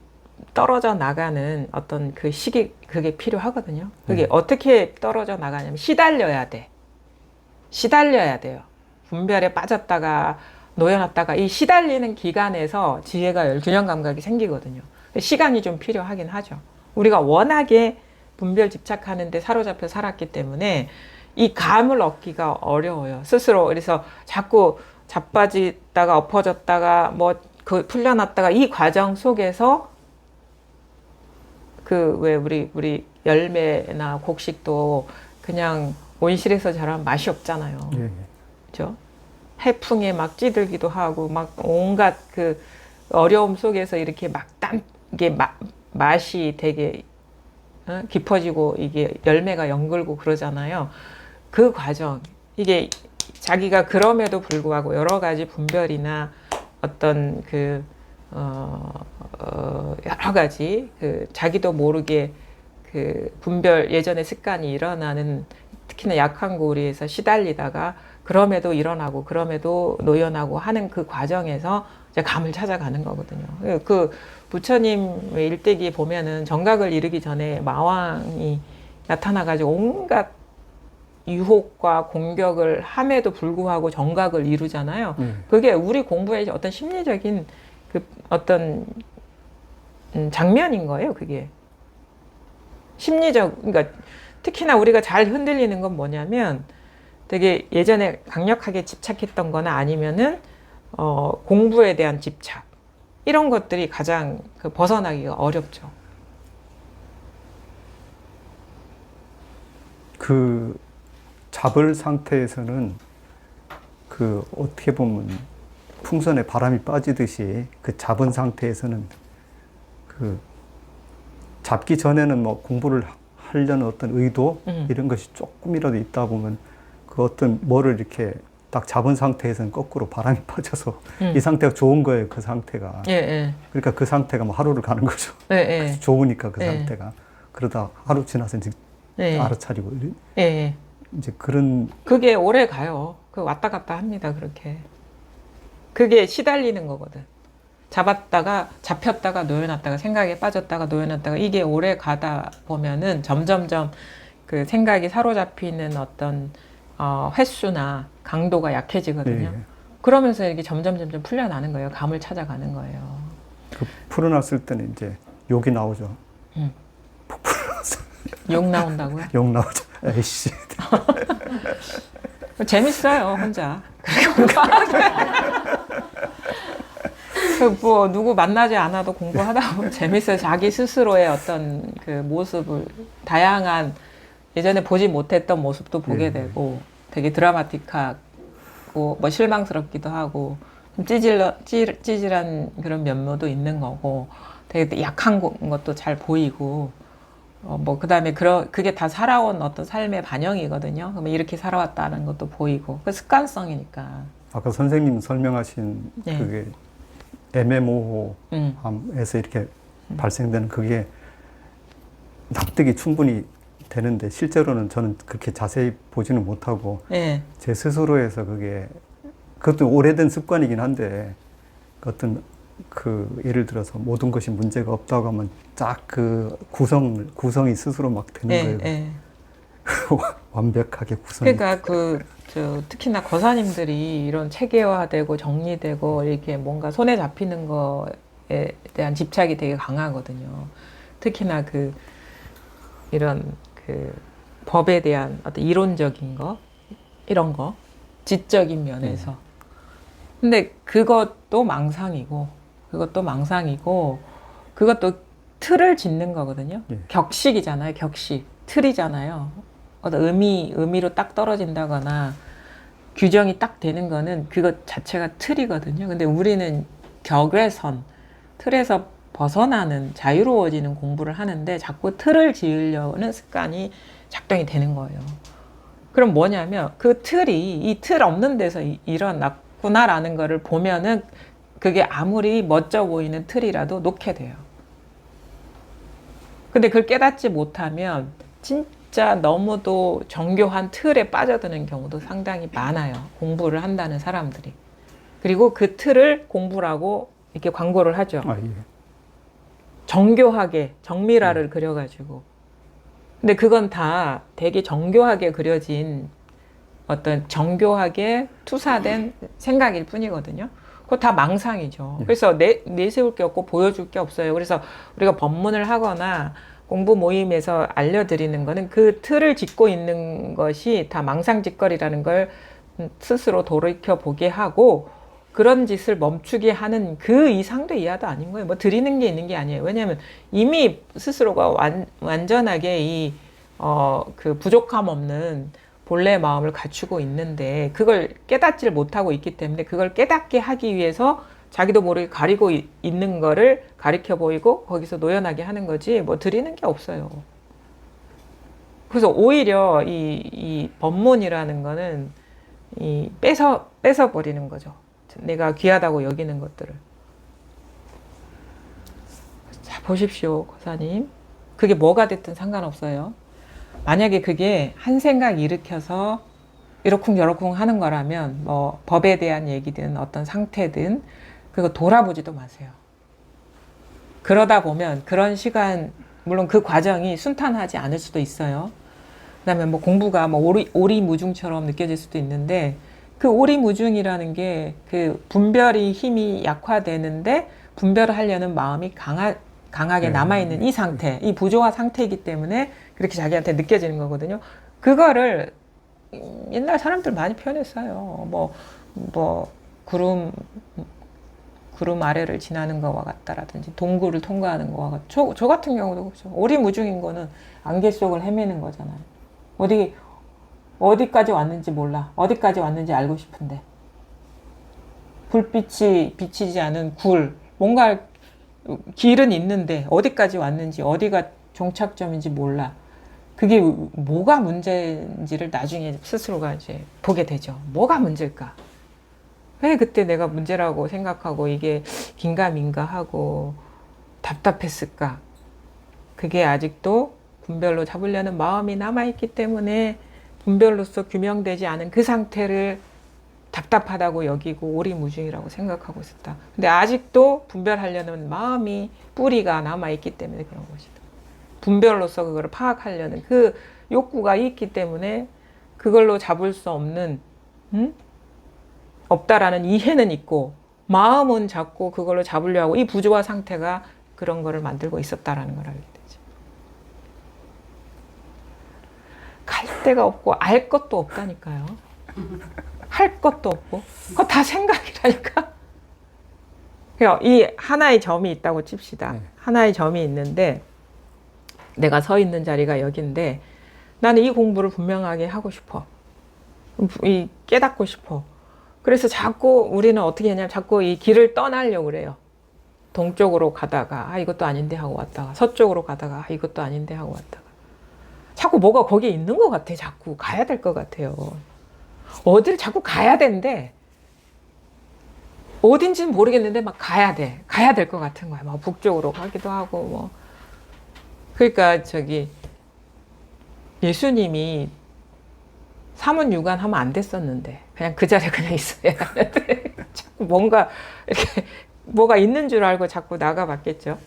떨어져 나가는 어떤 그 시기 그게 필요하거든요. 그게 어떻게 떨어져 나가냐면 시달려야 돼. 시달려야 돼요. 분별에 빠졌다가 놓여놨다가 이 시달리는 기간에서 지혜가 균형 감각이 생기거든요. 시간이 좀 필요하긴 하죠. 우리가 워낙에 분별 집착하는데 사로잡혀 살았기 때문에 이 감을 얻기가 어려워요. 스스로. 그래서 자꾸 자빠지다가 엎어졌다가 뭐 그 풀려났다가 이 과정 속에서 그 왜 우리 열매나 곡식도 그냥 온실에서 자란 맛이 없잖아요. 예, 예. 그렇죠? 해풍에 막 찌들기도 하고 막 온갖 그 어려움 속에서 이렇게 이게 맛이 되게 깊어지고 이게 열매가 연글고 그러잖아요. 그 과정 이게 자기가 그럼에도 불구하고 여러 가지 분별이나 어떤 여러 가지 자기도 모르게 그 분별 예전의 습관이 일어나는 특히나 약한 고리에서 시달리다가 그럼에도 일어나고 그럼에도 노연하고 하는 그 과정에서 이제 감을 찾아가는 거거든요. 그 부처님의 일대기에 보면은 정각을 이루기 전에 마왕이 나타나가지고 온갖 유혹과 공격을 함에도 불구하고 정각을 이루잖아요. 그게 우리 공부의 어떤 심리적인 그 어떤 장면인 거예요. 그게 심리적, 그러니까 특히나 우리가 잘 흔들리는 건 뭐냐면 되게 예전에 강력하게 집착했던 거나 아니면은 공부에 대한 집착 이런 것들이 가장 벗어나기가 어렵죠. 그 잡을 상태에서는 그 어떻게 보면 풍선에 바람이 빠지듯이 그 잡은 상태에서는 그 잡기 전에는 뭐 공부를 하려는 어떤 의도 이런 것이 조금이라도 있다 보면 그 어떤 뭐를 이렇게 딱 잡은 상태에서는 거꾸로 바람이 빠져서 이 상태가 좋은 거예요. 그 상태가. 예, 예. 그러니까 그 상태가 뭐 하루를 가는 거죠. 예, 예. 좋으니까 그 예. 상태가. 그러다 하루 지나서 이제 예. 알아차리고 예, 예. 이제 그런 그게 오래 가요. 그 왔다 갔다 합니다. 그렇게. 그게 시달리는 거거든. 잡혔다가 놓여놨다가 생각에 빠졌다가 놓여놨다가 이게 오래 가다 보면은 점점점 그 생각이 사로잡히는 어떤 횟수나 강도가 약해지거든요. 예. 그러면서 이렇게 점점 풀려나는 거예요. 감을 찾아가는 거예요. 그 풀어놨을 때는 이제 욕이 나오죠. 푹 풀어놨어. 욕 나온다고요? 욕 나오죠. 에이씨. 재밌어요, 혼자. 뭐 누구 만나지 않아도 공부하다 보면 재밌어요. 자기 스스로의 어떤 그 모습을 다양한 예전에 보지 못했던 모습도 보게 되고 되게 드라마틱하고 뭐 실망스럽기도 하고 좀 찌질한 그런 면모도 있는 거고 되게 약한 것도 잘 보이고 뭐 그다음에 그게 다 살아온 어떤 삶의 반영이거든요. 그러면 이렇게 살아왔다는 것도 보이고 그 습관성이니까. 아까 선생님 설명하신 네. 그게 애매모호함에서 이렇게 발생되는 그게 납득이 충분히 되는데 실제로는 저는 그렇게 자세히 보지는 못하고 네. 제 스스로에서 그것도 오래된 습관이긴 한데 어떤 그 예를 들어서 모든 것이 문제가 없다고 하면 쫙 그 구성이 스스로 막 되는 네, 거예요. 네. 완벽하게 구성이. 그러니까 특히나 거사님들이 이런 체계화되고 정리되고 이렇게 뭔가 손에 잡히는 거 대한 집착이 되게 강하거든요. 특히나 이런 법에 대한 어떤 이론적인 거, 이런 거, 지적인 면에서. 근데 그것도 망상이고, 그것도 틀을 짓는 거거든요. 예. 격식이잖아요, 격식. 틀이잖아요. 어떤 의미로 딱 떨어진다거나, 규정이 딱 되는 거는 그것 자체가 틀이거든요. 근데 우리는 격외선, 틀에서 벗어나는 자유로워지는 공부를 하는데 자꾸 틀을 지으려는 습관이 작동이 되는 거예요. 그럼 뭐냐면 그 틀이 이 틀 없는 데서 일어났구나라는 거를 보면은 그게 아무리 멋져 보이는 틀이라도 놓게 돼요. 근데 그걸 깨닫지 못하면 진짜 너무도 정교한 틀에 빠져드는 경우도 상당히 많아요. 공부를 한다는 사람들이. 그리고 그 틀을 공부라고 이렇게 광고를 하죠. 아, 예. 정교하게, 정밀화를 그려가지고. 근데 그건 다 되게 정교하게 그려진 어떤 정교하게 투사된 생각일 뿐이거든요. 그거 다 망상이죠. 그래서 내세울 게 없고 보여줄 게 없어요. 그래서 우리가 법문을 하거나 공부 모임에서 알려드리는 거는 그 틀을 짓고 있는 것이 다 망상짓거리라는 걸 스스로 돌이켜 보게 하고 그런 짓을 멈추게 하는 그 이상도 이하도 아닌 거예요. 뭐 드리는 게 있는 게 아니에요. 왜냐하면 이미 스스로가 완전하게 그 부족함 없는 본래의 마음을 갖추고 있는데 그걸 깨닫지를 못하고 있기 때문에 그걸 깨닫게 하기 위해서 자기도 모르게 가리고 있는 거를 가리켜 보이고 거기서 노연하게 하는 거지 뭐 드리는 게 없어요. 그래서 오히려 이 법문이라는 거는 뺏어 버리는 거죠. 내가 귀하다고 여기는 것들을. 자, 보십시오, 고사님. 그게 뭐가 됐든 상관없어요. 만약에 그게 한 생각 일으켜서 이러쿵저러쿵 하는 거라면 뭐 법에 대한 얘기든 어떤 상태든 그거 돌아보지도 마세요. 그러다 보면 그런 시간, 물론 그 과정이 순탄하지 않을 수도 있어요. 그다음에 뭐 공부가 뭐 오리무중처럼 느껴질 수도 있는데 그 오리무중이라는 게 그 분별이 힘이 약화되는데 분별을 하려는 마음이 강하게 남아있는 이 상태, 이 부조화 상태이기 때문에 그렇게 자기한테 느껴지는 거거든요. 그거를 옛날 사람들 많이 표현했어요. 뭐 구름 아래를 지나는 것과 같다라든지 동굴을 통과하는 것과 같다. 저 같은 경우도 그렇죠. 오리무중인 거는 안개 속을 헤매는 거잖아요. 어디까지 왔는지 몰라. 어디까지 왔는지 알고 싶은데. 불빛이 비치지 않은 뭔가 길은 있는데 어디까지 왔는지 어디가 종착점인지 몰라. 그게 뭐가 문제인지를 나중에 스스로가 이제 보게 되죠. 뭐가 문제일까? 왜 그때 내가 문제라고 생각하고 이게 긴가민가 하고 답답했을까? 그게 아직도 분별로 잡으려는 마음이 남아있기 때문에 분별로서 규명되지 않은 그 상태를 답답하다고 여기고 오리무중이라고 생각하고 있었다. 근데 아직도 분별하려는 마음이 뿌리가 남아있기 때문에 그런 것이다. 분별로서 그걸 파악하려는 그 욕구가 있기 때문에 그걸로 잡을 수 없는 없다라는 이해는 있고 마음은 자꾸 그걸로 잡으려고 이 부조화 상태가 그런 거를 만들고 있었다라는 걸 알게 되죠. 갈 데가 없고 알 것도 없다니까요. 할 것도 없고 그거 다 생각이라니까. 이 하나의 점이 있다고 칩시다. 하나의 점이 있는데 내가 서 있는 자리가 여긴데 나는 이 공부를 분명하게 하고 싶어. 깨닫고 싶어. 그래서 자꾸 우리는 어떻게 하냐면 자꾸 이 길을 떠나려고 그래요. 동쪽으로 가다가 이것도 아닌데 하고 왔다가 서쪽으로 가다가 이것도 아닌데 하고 왔다가 자꾸 뭐가 거기에 있는 것 같아. 자꾸 가야 될 것 같아요. 어디를 자꾸 가야 되는데 어딘지는 모르겠는데 막 가야 될 것 같은 거야. 막 북쪽으로 가기도 하고 뭐. 그러니까 예수님이 사문유관 하면 안 됐었는데 그냥 그 자리에 그냥 있어야 하는데 자꾸 뭔가 이렇게 뭐가 있는 줄 알고 자꾸 나가봤겠죠.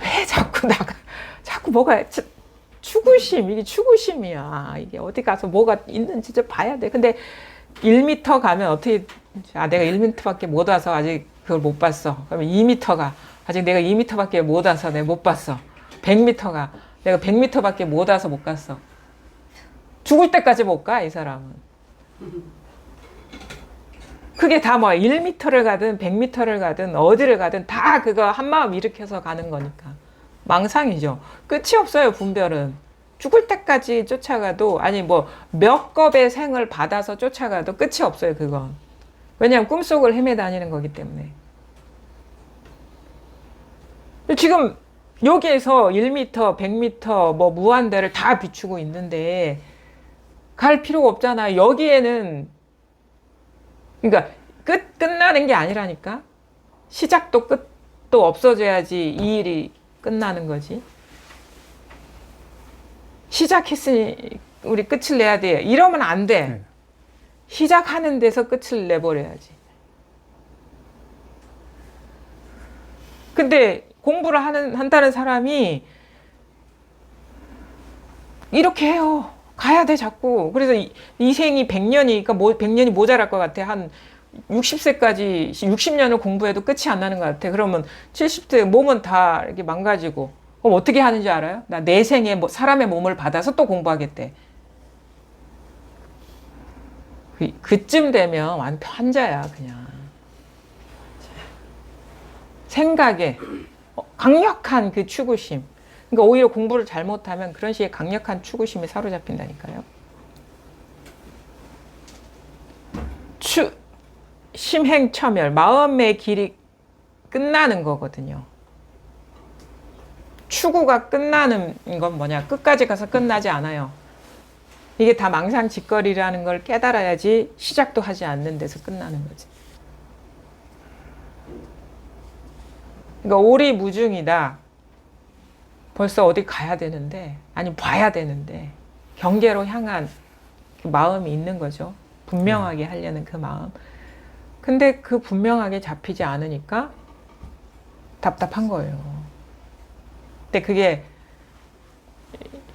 왜 자꾸 뭐가 이게 추구심이야. 이게 어디 가서 뭐가 있는지 좀 봐야 돼. 근데 1m 가면 어떻게 내가 1m밖에 못 와서 아직 그걸 못 봤어. 그러면 2m가 아직 내가 2m밖에 못 와서 내가 못 봤어. 100m가 내가 100m밖에 못 와서 못 갔어. 죽을 때까지 못 가, 이 사람은. 그게 다 뭐 1m를 가든 100m를 가든 어디를 가든 다 그거 한마음 일으켜서 가는 거니까. 망상이죠. 끝이 없어요, 분별은. 죽을 때까지 쫓아가도, 아니 뭐 몇 겁의 생을 받아서 쫓아가도 끝이 없어요, 그건. 왜냐하면 꿈속을 헤매다니는 거기 때문에. 지금 여기에서 1m, 100m 뭐 무한대를 다 비추고 있는데 갈 필요가 없잖아요. 여기에는 그러니까 끝나는 게 아니라니까. 시작도 끝도 없어져야지 이 일이 끝나는 거지. 시작했으니 우리 끝을 내야 돼. 이러면 안 돼. 네. 시작하는 데서 끝을 내버려야지. 근데 공부를 한다는 사람이 이렇게 해요. 가야 돼, 자꾸. 그래서 이 생이 100년이니까 100년이 모자랄 것 같아. 한 60세까지 60년을 공부해도 끝이 안 나는 것 같아. 그러면 70세 몸은 다 이렇게 망가지고. 그럼 어떻게 하는지 알아요? 나 내 생에 사람의 몸을 받아서 또 공부하겠대. 그쯤 되면 완전 환자야, 그냥. 생각에 강력한 그 추구심. 그러니까 오히려 공부를 잘못하면 그런 식의 강력한 추구심에 사로잡힌다니까요. 심행처멸, 마음의 길이 끝나는 거거든요. 추구가 끝나는 건 뭐냐? 끝까지 가서 끝나지 않아요. 이게 다 망상짓거리라는 걸 깨달아야지 시작도 하지 않는 데서 끝나는 거지. 그러니까 오리무중이다. 벌써 어디 가야 되는데, 아니 봐야 되는데 경계로 향한 그 마음이 있는 거죠. 분명하게 하려는 그 마음. 근데 그 분명하게 잡히지 않으니까 답답한 거예요. 근데 그게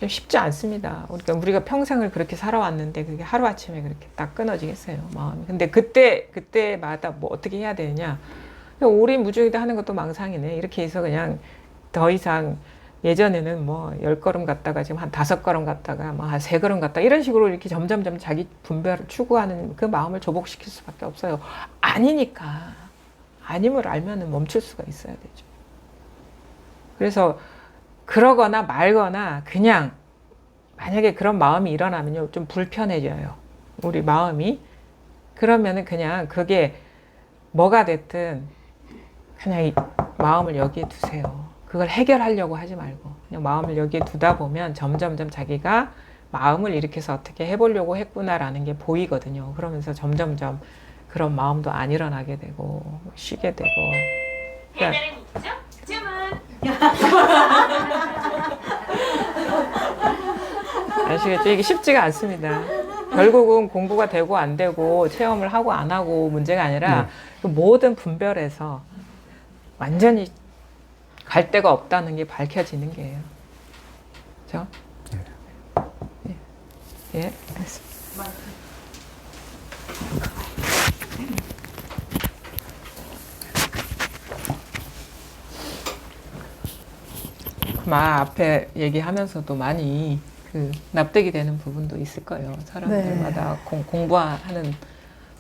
쉽지 않습니다. 그러니까 우리가 평생을 그렇게 살아왔는데 그게 하루아침에 그렇게 딱 끊어지겠어요, 마음이. 근데 그때마다 뭐 어떻게 해야 되느냐. 오리무중이다 하는 것도 망상이네. 이렇게 해서 그냥 더 이상 예전에는 뭐 10걸음 갔다가 지금 한 5걸음 갔다가 뭐 한 3걸음 갔다 이런 식으로 이렇게 점점점 자기 분별을 추구하는 그 마음을 조복시킬 수밖에 없어요. 아니니까. 아님을 알면은 멈출 수가 있어야 되죠. 그래서 그러거나 말거나 그냥 만약에 그런 마음이 일어나면요 좀 불편해져요. 우리 마음이. 그러면은 그냥 그게 뭐가 됐든 그냥 이 마음을 여기에 두세요. 그걸 해결하려고 하지 말고 그냥 마음을 여기에 두다 보면 점점점 자기가 마음을 일으켜서 어떻게 해보려고 했구나라는 게 보이거든요. 그러면서 점점점 그런 마음도 안 일어나게 되고 쉬게 되고. 그러니까 아시겠죠? 이게 쉽지가 않습니다. 결국은 공부가 되고 안 되고 체험을 하고 안 하고 문제가 아니라 그 모든 분별에서 완전히 갈 데가 없다는 게 밝혀지는 게예요. 그렇죠? 예. 예. 막 앞에 얘기하면서도 많이 그 납득이 되는 부분도 있을 거예요. 사람들마다 네. 공부하는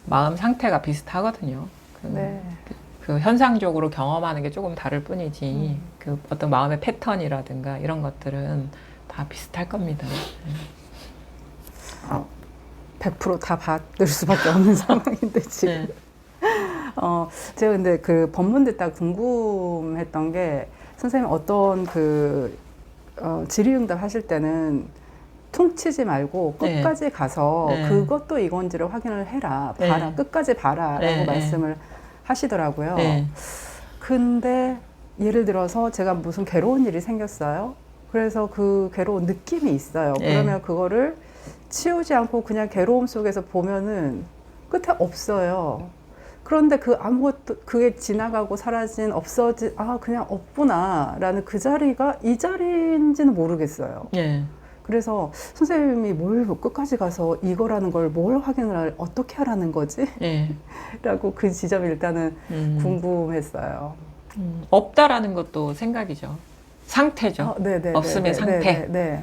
마음 상태가 비슷하거든요. 그 현상적으로 경험하는 게 조금 다를 뿐이지 그 어떤 마음의 패턴이라든가 이런 것들은 다 비슷할 겁니다. 100% 다 받을 수밖에 없는 상황인데 지금. 제가 근데 그 법문 듣다 궁금했던 게 선생님 어떤 그 질의응답 하실 때는 퉁치지 말고 끝까지 가서 그것도 이건지를 확인을 해라. 봐라. 끝까지 봐라라고 말씀을 하시더라고요. 근데 예를 들어서 제가 무슨 괴로운 일이 생겼어요. 그래서 그 괴로운 느낌이 있어요. 그러면 그거를 치우지 않고 그냥 괴로움 속에서 보면은 끝에 없어요. 그런데 그 아무것도 그게 지나가고 사라진 그냥 없구나라는 그 자리가 이 자리인지는 모르겠어요. 그래서 선생님이 뭘 끝까지 가서 이거라는 걸 뭘 어떻게 하라는 거지? 예. 라고 그 지점이 일단은 궁금했어요. 없다라는 것도 생각이죠. 상태죠. 네네. 없음의 상태. 네.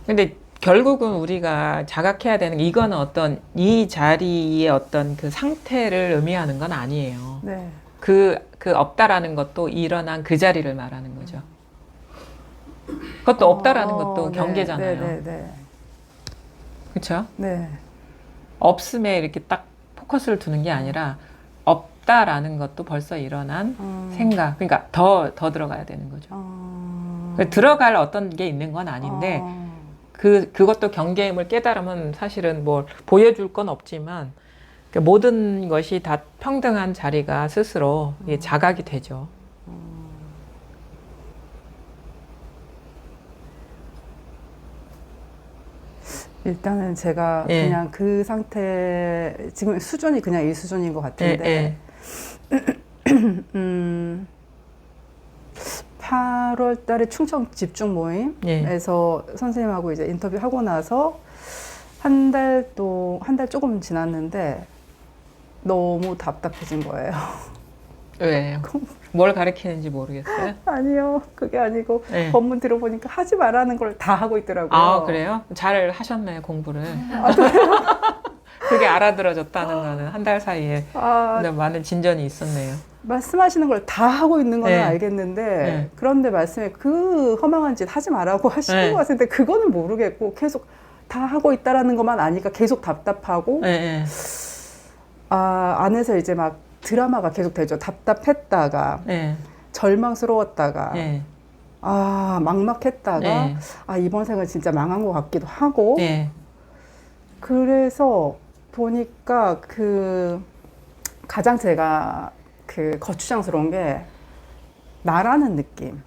근데 결국은 우리가 자각해야 되는 게 이거는 어떤 이 자리의 어떤 그 상태를 의미하는 건 아니에요. 네. 그 없다라는 것도 일어난 그 자리를 말하는 거죠. 그것도 없다라는 것도 네, 경계잖아요. 네. 그렇죠? 네. 없음에 이렇게 딱 포커스를 두는 게 아니라 없다라는 것도 벌써 일어난 생각. 그러니까 더 들어가야 되는 거죠. 들어갈 어떤 게 있는 건 아닌데 그것도 경계임을 깨달으면 사실은 뭘 보여줄 건 없지만 그 모든 것이 다 평등한 자리가 스스로 이게 자각이 되죠. 일단은 제가 예. 그냥 그 상태 지금 수준이 그냥 이 수준인 것 같은데 8월 달에 충청 집중 모임에서 선생님하고 이제 인터뷰하고 나서 한 달 조금 지났는데 너무 답답해진 거예요. 왜요? 뭘 가르치는지 모르겠어요. 아니요, 그게 아니고 네. 법문 들어보니까 하지 말라는 걸 다 하고 있더라고요. 아, 그래요? 잘 하셨네요, 공부를. 그게 알아들어졌다는 거는 한 달 사이에 많은 진전이 있었네요. 말씀하시는 걸 다 하고 있는 건 네. 알겠는데 네. 그런데 말씀에 그 허망한 짓 하지 말라고 하시는 네. 것 같은데 그거는 모르겠고 계속 다 하고 있다라는 것만 아니까 계속 답답하고 네. 안에서 이제 막 드라마가 계속 되죠. 답답했다가 네. 절망스러웠다가 네. 막막했다가 네. 이번 생은 진짜 망한 것 같기도 하고 네. 그래서 보니까 가장 제가 거추장스러운 게 나라는 느낌.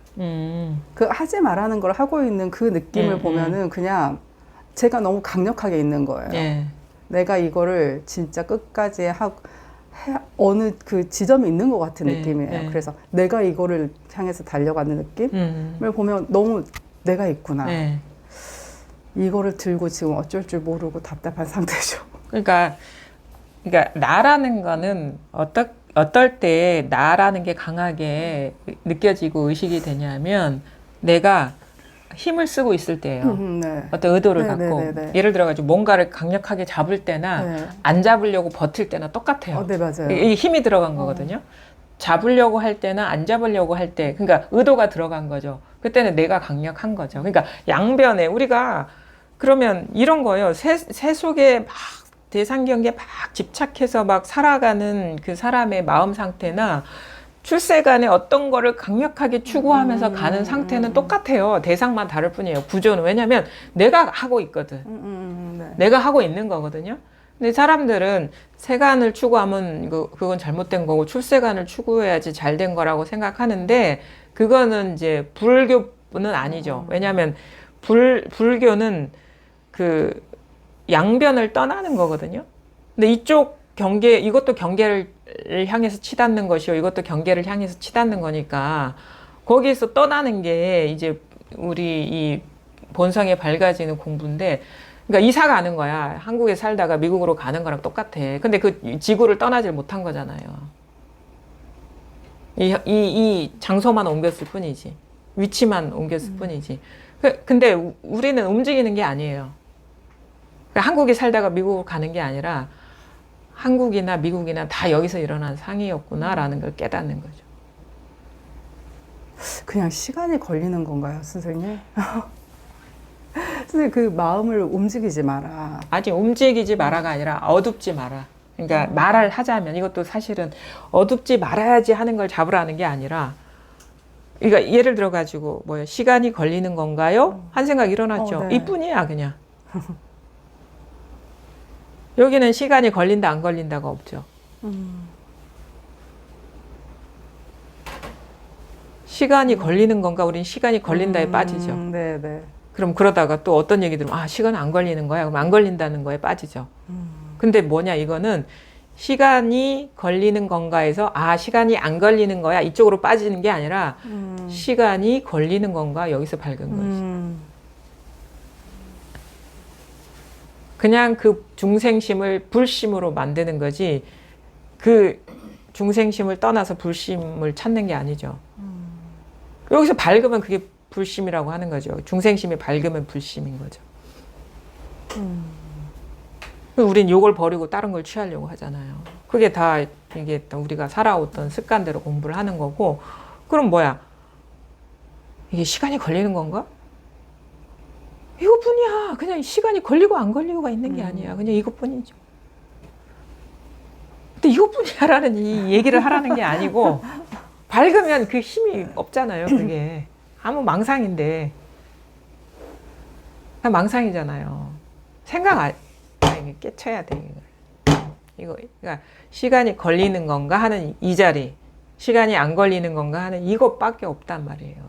하지 말라는 걸 하고 있는 그 느낌을 보면은 그냥 제가 너무 강력하게 있는 거예요. 네. 내가 이거를 진짜 끝까지 어느 그 지점이 있는 것 같은 네, 느낌이에요. 네. 그래서 내가 이거를 향해서 달려가는 느낌을 보면 너무 내가 있구나. 네. 이거를 들고 지금 어쩔 줄 모르고 답답한 상태죠. 그러니까 나라는 거는 어떨 때 나라는 게 강하게 느껴지고 의식이 되냐면 내가 힘을 쓰고 있을 때예요. 네. 어떤 의도를 네, 갖고 네, 네, 네. 예를 들어가지고 뭔가를 강력하게 잡을 때나 네. 안 잡으려고 버틸 때나 똑같아요. 네, 맞아요. 이 힘이 들어간 거거든요. 잡으려고 할 때나 안 잡으려고 할 때, 그러니까 의도가 들어간 거죠. 그때는 내가 강력한 거죠. 그러니까 양변에 우리가 그러면 이런 거예요. 새 속에 막 대상경계에 막 집착해서 막 살아가는 그 사람의 마음 상태나 출세간에 어떤 거를 강력하게 추구하면서 가는 상태는 똑같아요. 대상만 다를 뿐이에요. 구조는. 왜냐면 내가 하고 있거든. 네. 내가 하고 있는 거거든요. 근데 사람들은 세간을 추구하면 그건 잘못된 거고 출세간을 추구해야지 잘된 거라고 생각하는데 그거는 이제 불교는 아니죠. 왜냐하면 불교는 그 양변을 떠나는 거거든요. 근데 이쪽 경계, 이것도 경계를 향해서 치닫는 것이요. 이것도 경계를 향해서 치닫는 거니까 거기에서 떠나는 게 이제 우리 이 본성에 밝아지는 공부인데 그러니까 이사 가는 거야. 한국에 살다가 미국으로 가는 거랑 똑같아. 근데 그 지구를 떠나질 못한 거잖아요. 이 장소만 옮겼을 뿐이지. 위치만 옮겼을 뿐이지. 근데 우리는 움직이는 게 아니에요. 그러니까 한국에 살다가 미국으로 가는 게 아니라 한국이나 미국이나 다 여기서 일어난 상이었구나라는 걸 깨닫는 거죠. 그냥 시간이 걸리는 건가요, 선생님? 선생님, 그 마음을 움직이지 마라. 아직 움직이지 마라가 아니라 어둡지 마라. 그러니까 말을 하자면 이것도 사실은 어둡지 말아야지 하는 걸 잡으라는 게 아니라 그러니까 예를 들어 가지고 뭐야 시간이 걸리는 건가요? 한 생각 일어났죠. 네. 이뿐이야 그냥. 여기는 시간이 걸린다 안 걸린다가 없죠. 시간이 걸리는 건가? 우린 시간이 걸린다에 빠지죠. 네. 그럼 그러다가 또 어떤 얘기 들으면 시간 안 걸리는 거야. 그럼 안 걸린다는 거에 빠지죠. 근데 뭐냐 이거는 시간이 걸리는 건가에서 아 시간이 안 걸리는 거야 이쪽으로 빠지는 게 아니라 시간이 걸리는 건가 여기서 밝은 거지. 그냥 그 중생심을 불심으로 만드는 거지 그 중생심을 떠나서 불심을 찾는 게 아니죠. 여기서 밝으면 그게 불심이라고 하는 거죠. 중생심이 밝으면 불심인 거죠. 우린 요걸 버리고 다른 걸 취하려고 하잖아요. 그게 다 이게 우리가 살아왔던 습관대로 공부를 하는 거고 그럼 뭐야? 이게 시간이 걸리는 건가? 이것뿐이야. 그냥 시간이 걸리고 안 걸리고가 있는 게 아니야. 그냥 이것뿐이죠. 근데 이것뿐이야라는 이 얘기를 하라는 게 아니고 밝으면 그 힘이 없잖아요. 그게 아무 망상인데 다 망상이잖아요. 생각 이게 깨쳐야 돼. 이거 그러니까 시간이 걸리는 건가 하는 이 자리, 시간이 안 걸리는 건가 하는 이것밖에 없단 말이에요.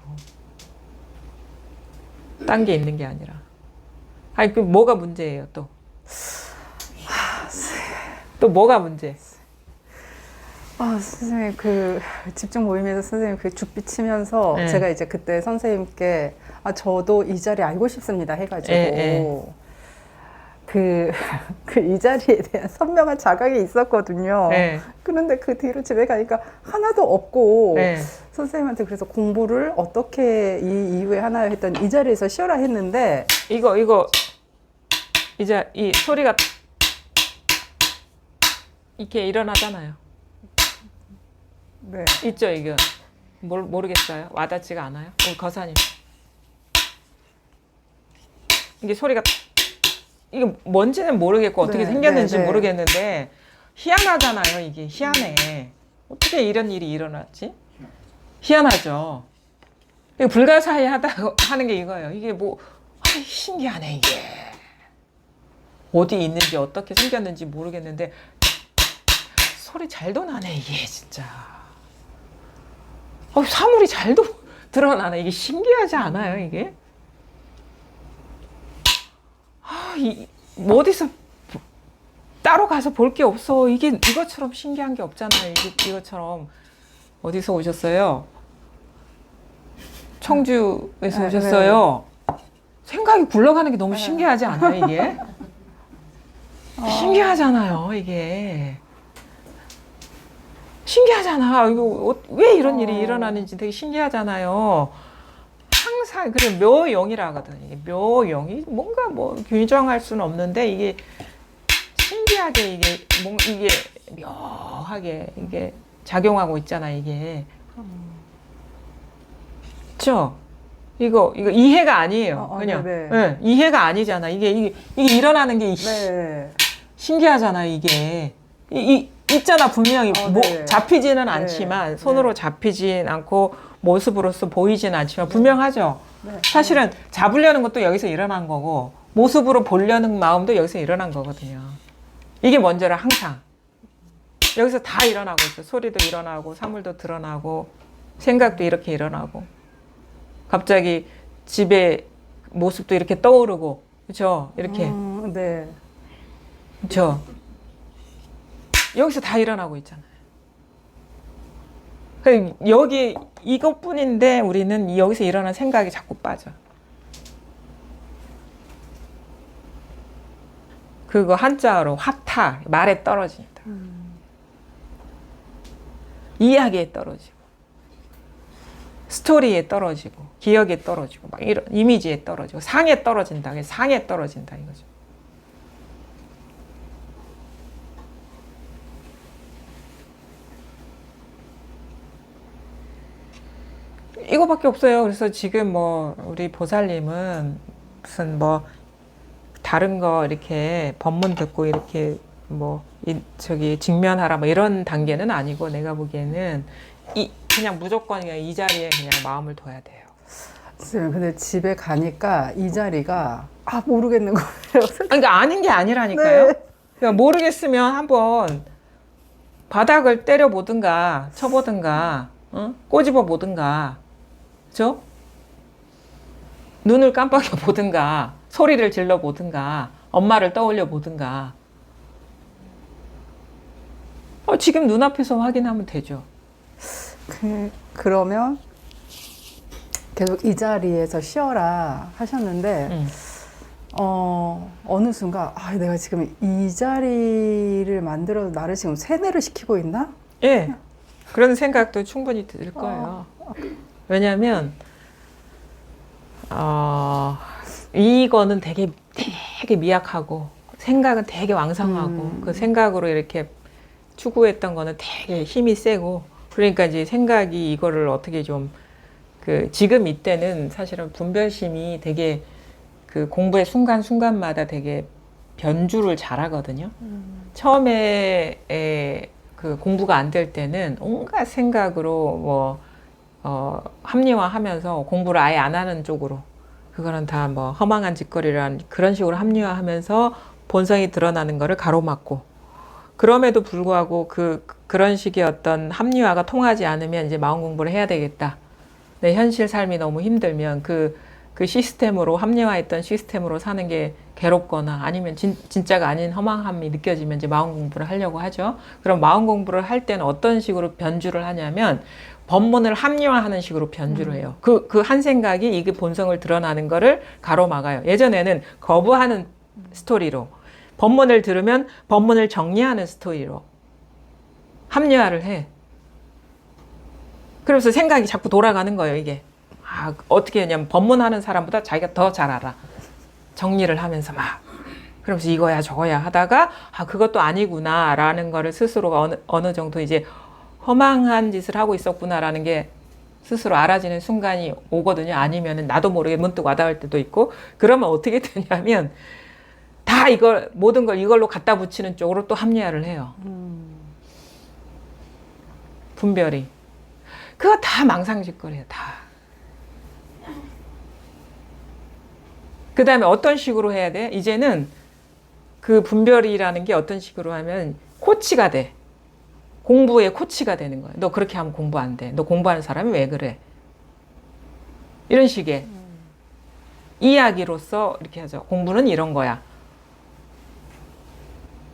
딴 게 있는 게 아니라. 아니, 그 뭐가 문제예요, 또? 또 뭐가 문제? 선생님 그 집중 모임에서 선생님 그 죽비 치면서 네. 제가 이제 그때 선생님께 저도 이 자리 알고 싶습니다 해가지고 네. 그 이 자리에 대한 선명한 자각이 있었거든요. 네. 그런데 그 뒤로 집에 가니까 하나도 없고 네. 선생님한테 그래서 공부를 어떻게 이 이후에 하나요 했더니 이 자리에서 쉬어라 했는데 이거 이제 이 소리가 이렇게 일어나잖아요. 네. 있죠, 이거. 모르겠어요. 와닿지가 않아요. 우리 거사님. 이게 소리가 이게 뭔지는 모르겠고 어떻게 네, 생겼는지 네, 네. 모르겠는데 희한하잖아요. 이게 희한해. 어떻게 이런 일이 일어났지? 희한하죠. 이거 불가사의하다 하는 게 이거예요. 이게 뭐 신기하네 이게. 어디 있는지 어떻게 생겼는지 모르겠는데 소리 잘도 나네 이게 진짜. 사물이 잘도 드러나네. 이게 신기하지 않아요 이게? 뭐 어디서 따로 가서 볼 게 없어. 이게 이것처럼 신기한 게 없잖아요. 이것처럼. 어디서 오셨어요? 청주에서 오셨어요. 생각이 굴러가는 게 너무 신기하지 않아요, 이게? 신기하잖아요, 이게. 신기하잖아. 이거 왜 이런 일이 일어나는지 되게 신기하잖아요. 항상 그래 묘영이라 하거든. 이게 묘영이 뭔가 뭐 규정할 수는 없는데 이게 신기하게 이게 묘하게 이게 작용하고 있잖아 이게. 그렇죠? 이거 이해가 아니에요. 그냥 네, 이해가 아니잖아. 이게 일어나는 게 네. 신기하잖아 이게. 있잖아 분명히 뭐 네. 잡히지는 않지만 손으로 잡히진 않고 모습으로서 보이진 않지만 분명하죠. 네. 사실은 잡으려는 것도 여기서 일어난 거고 모습으로 보려는 마음도 여기서 일어난 거거든요. 이게 먼저라 항상 여기서 다 일어나고 있어. 소리도 일어나고 사물도 드러나고 생각도 이렇게 일어나고 갑자기 집의 모습도 이렇게 떠오르고 그렇죠? 이렇게 네. 그렇죠? 여기서 다 일어나고 있잖아요. 여기 이것뿐인데 우리는 여기서 일어난 생각이 자꾸 빠져. 그거 한자어로 화타, 말에 떨어진다. 이야기에 떨어지고 스토리에 떨어지고 기억에 떨어지고 막 이런 이미지에 떨어지고 상에 떨어진다. 상에 떨어진다 이거죠. 이거밖에 없어요. 그래서 지금 뭐 우리 보살님은 무슨 뭐 다른 거 이렇게 법문 듣고 이렇게 뭐 저기 직면하라 뭐 이런 단계는 아니고 내가 보기에는 그냥 무조건 그냥 이 자리에 그냥 마음을 둬야 돼요. 선생님, 근데 집에 가니까 이 자리가 모르겠는 거예요. 그러니까 아는 게 아니라니까요. 네. 그러니까 모르겠으면 한번 바닥을 때려 보든가 쳐보든가 꼬집어 보든가 그죠? 눈을 깜빡여 보든가 소리를 질러 보든가 엄마를 떠올려 보든가 지금 눈앞에서 확인하면 되죠. 그러면 계속 이 자리에서 쉬어라 하셨는데 어느 순간 내가 지금 이 자리를 만들어서 나를 지금 세뇌를 시키고 있나? 예. 그런 생각도 충분히 들 거예요. 왜냐하면 이거는 되게 미약하고 생각은 되게 왕성하고 그 생각으로 이렇게 추구했던 거는 되게 힘이 세고 그러니까 이제 생각이 이거를 어떻게 좀 지금 이때는 사실은 분별심이 되게 그 공부의 순간순간마다 되게 변주를 잘하거든요. 처음에 그 공부가 안 될 때는 온갖 생각으로 합리화하면서 공부를 아예 안 하는 쪽으로 그거는 다 뭐 허망한 짓거리란 그런 식으로 합리화하면서 본성이 드러나는 거를 가로막고 그럼에도 불구하고 그런 식의 어떤 합리화가 통하지 않으면 이제 마음 공부를 해야 되겠다. 내 현실 삶이 너무 힘들면 그 시스템으로 합리화했던 시스템으로 사는 게 괴롭거나 아니면 진짜가 아닌 허망함이 느껴지면 이제 마음 공부를 하려고 하죠. 그럼 마음 공부를 할 때는 어떤 식으로 변주를 하냐면 법문을 합리화하는 식으로 변주를 해요. 그 한 생각이 이게 본성을 드러나는 거를 가로막아요. 예전에는 거부하는 스토리로 법문을 들으면 법문을 정리하는 스토리로 합리화를 해. 그래서 생각이 자꾸 돌아가는 거예요, 이게. 어떻게 했냐면 법문하는 사람보다 자기가 더 잘 알아. 정리를 하면서 막. 그러면서 이거야 저거야 하다가 그것도 아니구나 라는 거를 스스로가 어느 정도 이제 허망한 짓을 하고 있었구나라는 게 스스로 알아지는 순간이 오거든요. 아니면은 나도 모르게 문득 와닿을 때도 있고 그러면 어떻게 되냐면 다 모든 걸 이걸로 갖다 붙이는 쪽으로 또 합리화를 해요. 분별이. 그거 다 망상짓거리예요, 다. 그 다음에 어떤 식으로 해야 돼? 이제는 그 분별이라는 게 어떤 식으로 하면 코치가 돼. 공부의 코치가 되는 거야. 너 그렇게 하면 공부 안 돼. 너 공부하는 사람이 왜 그래? 이런 식의 이야기로서 이렇게 하죠. 공부는 이런 거야.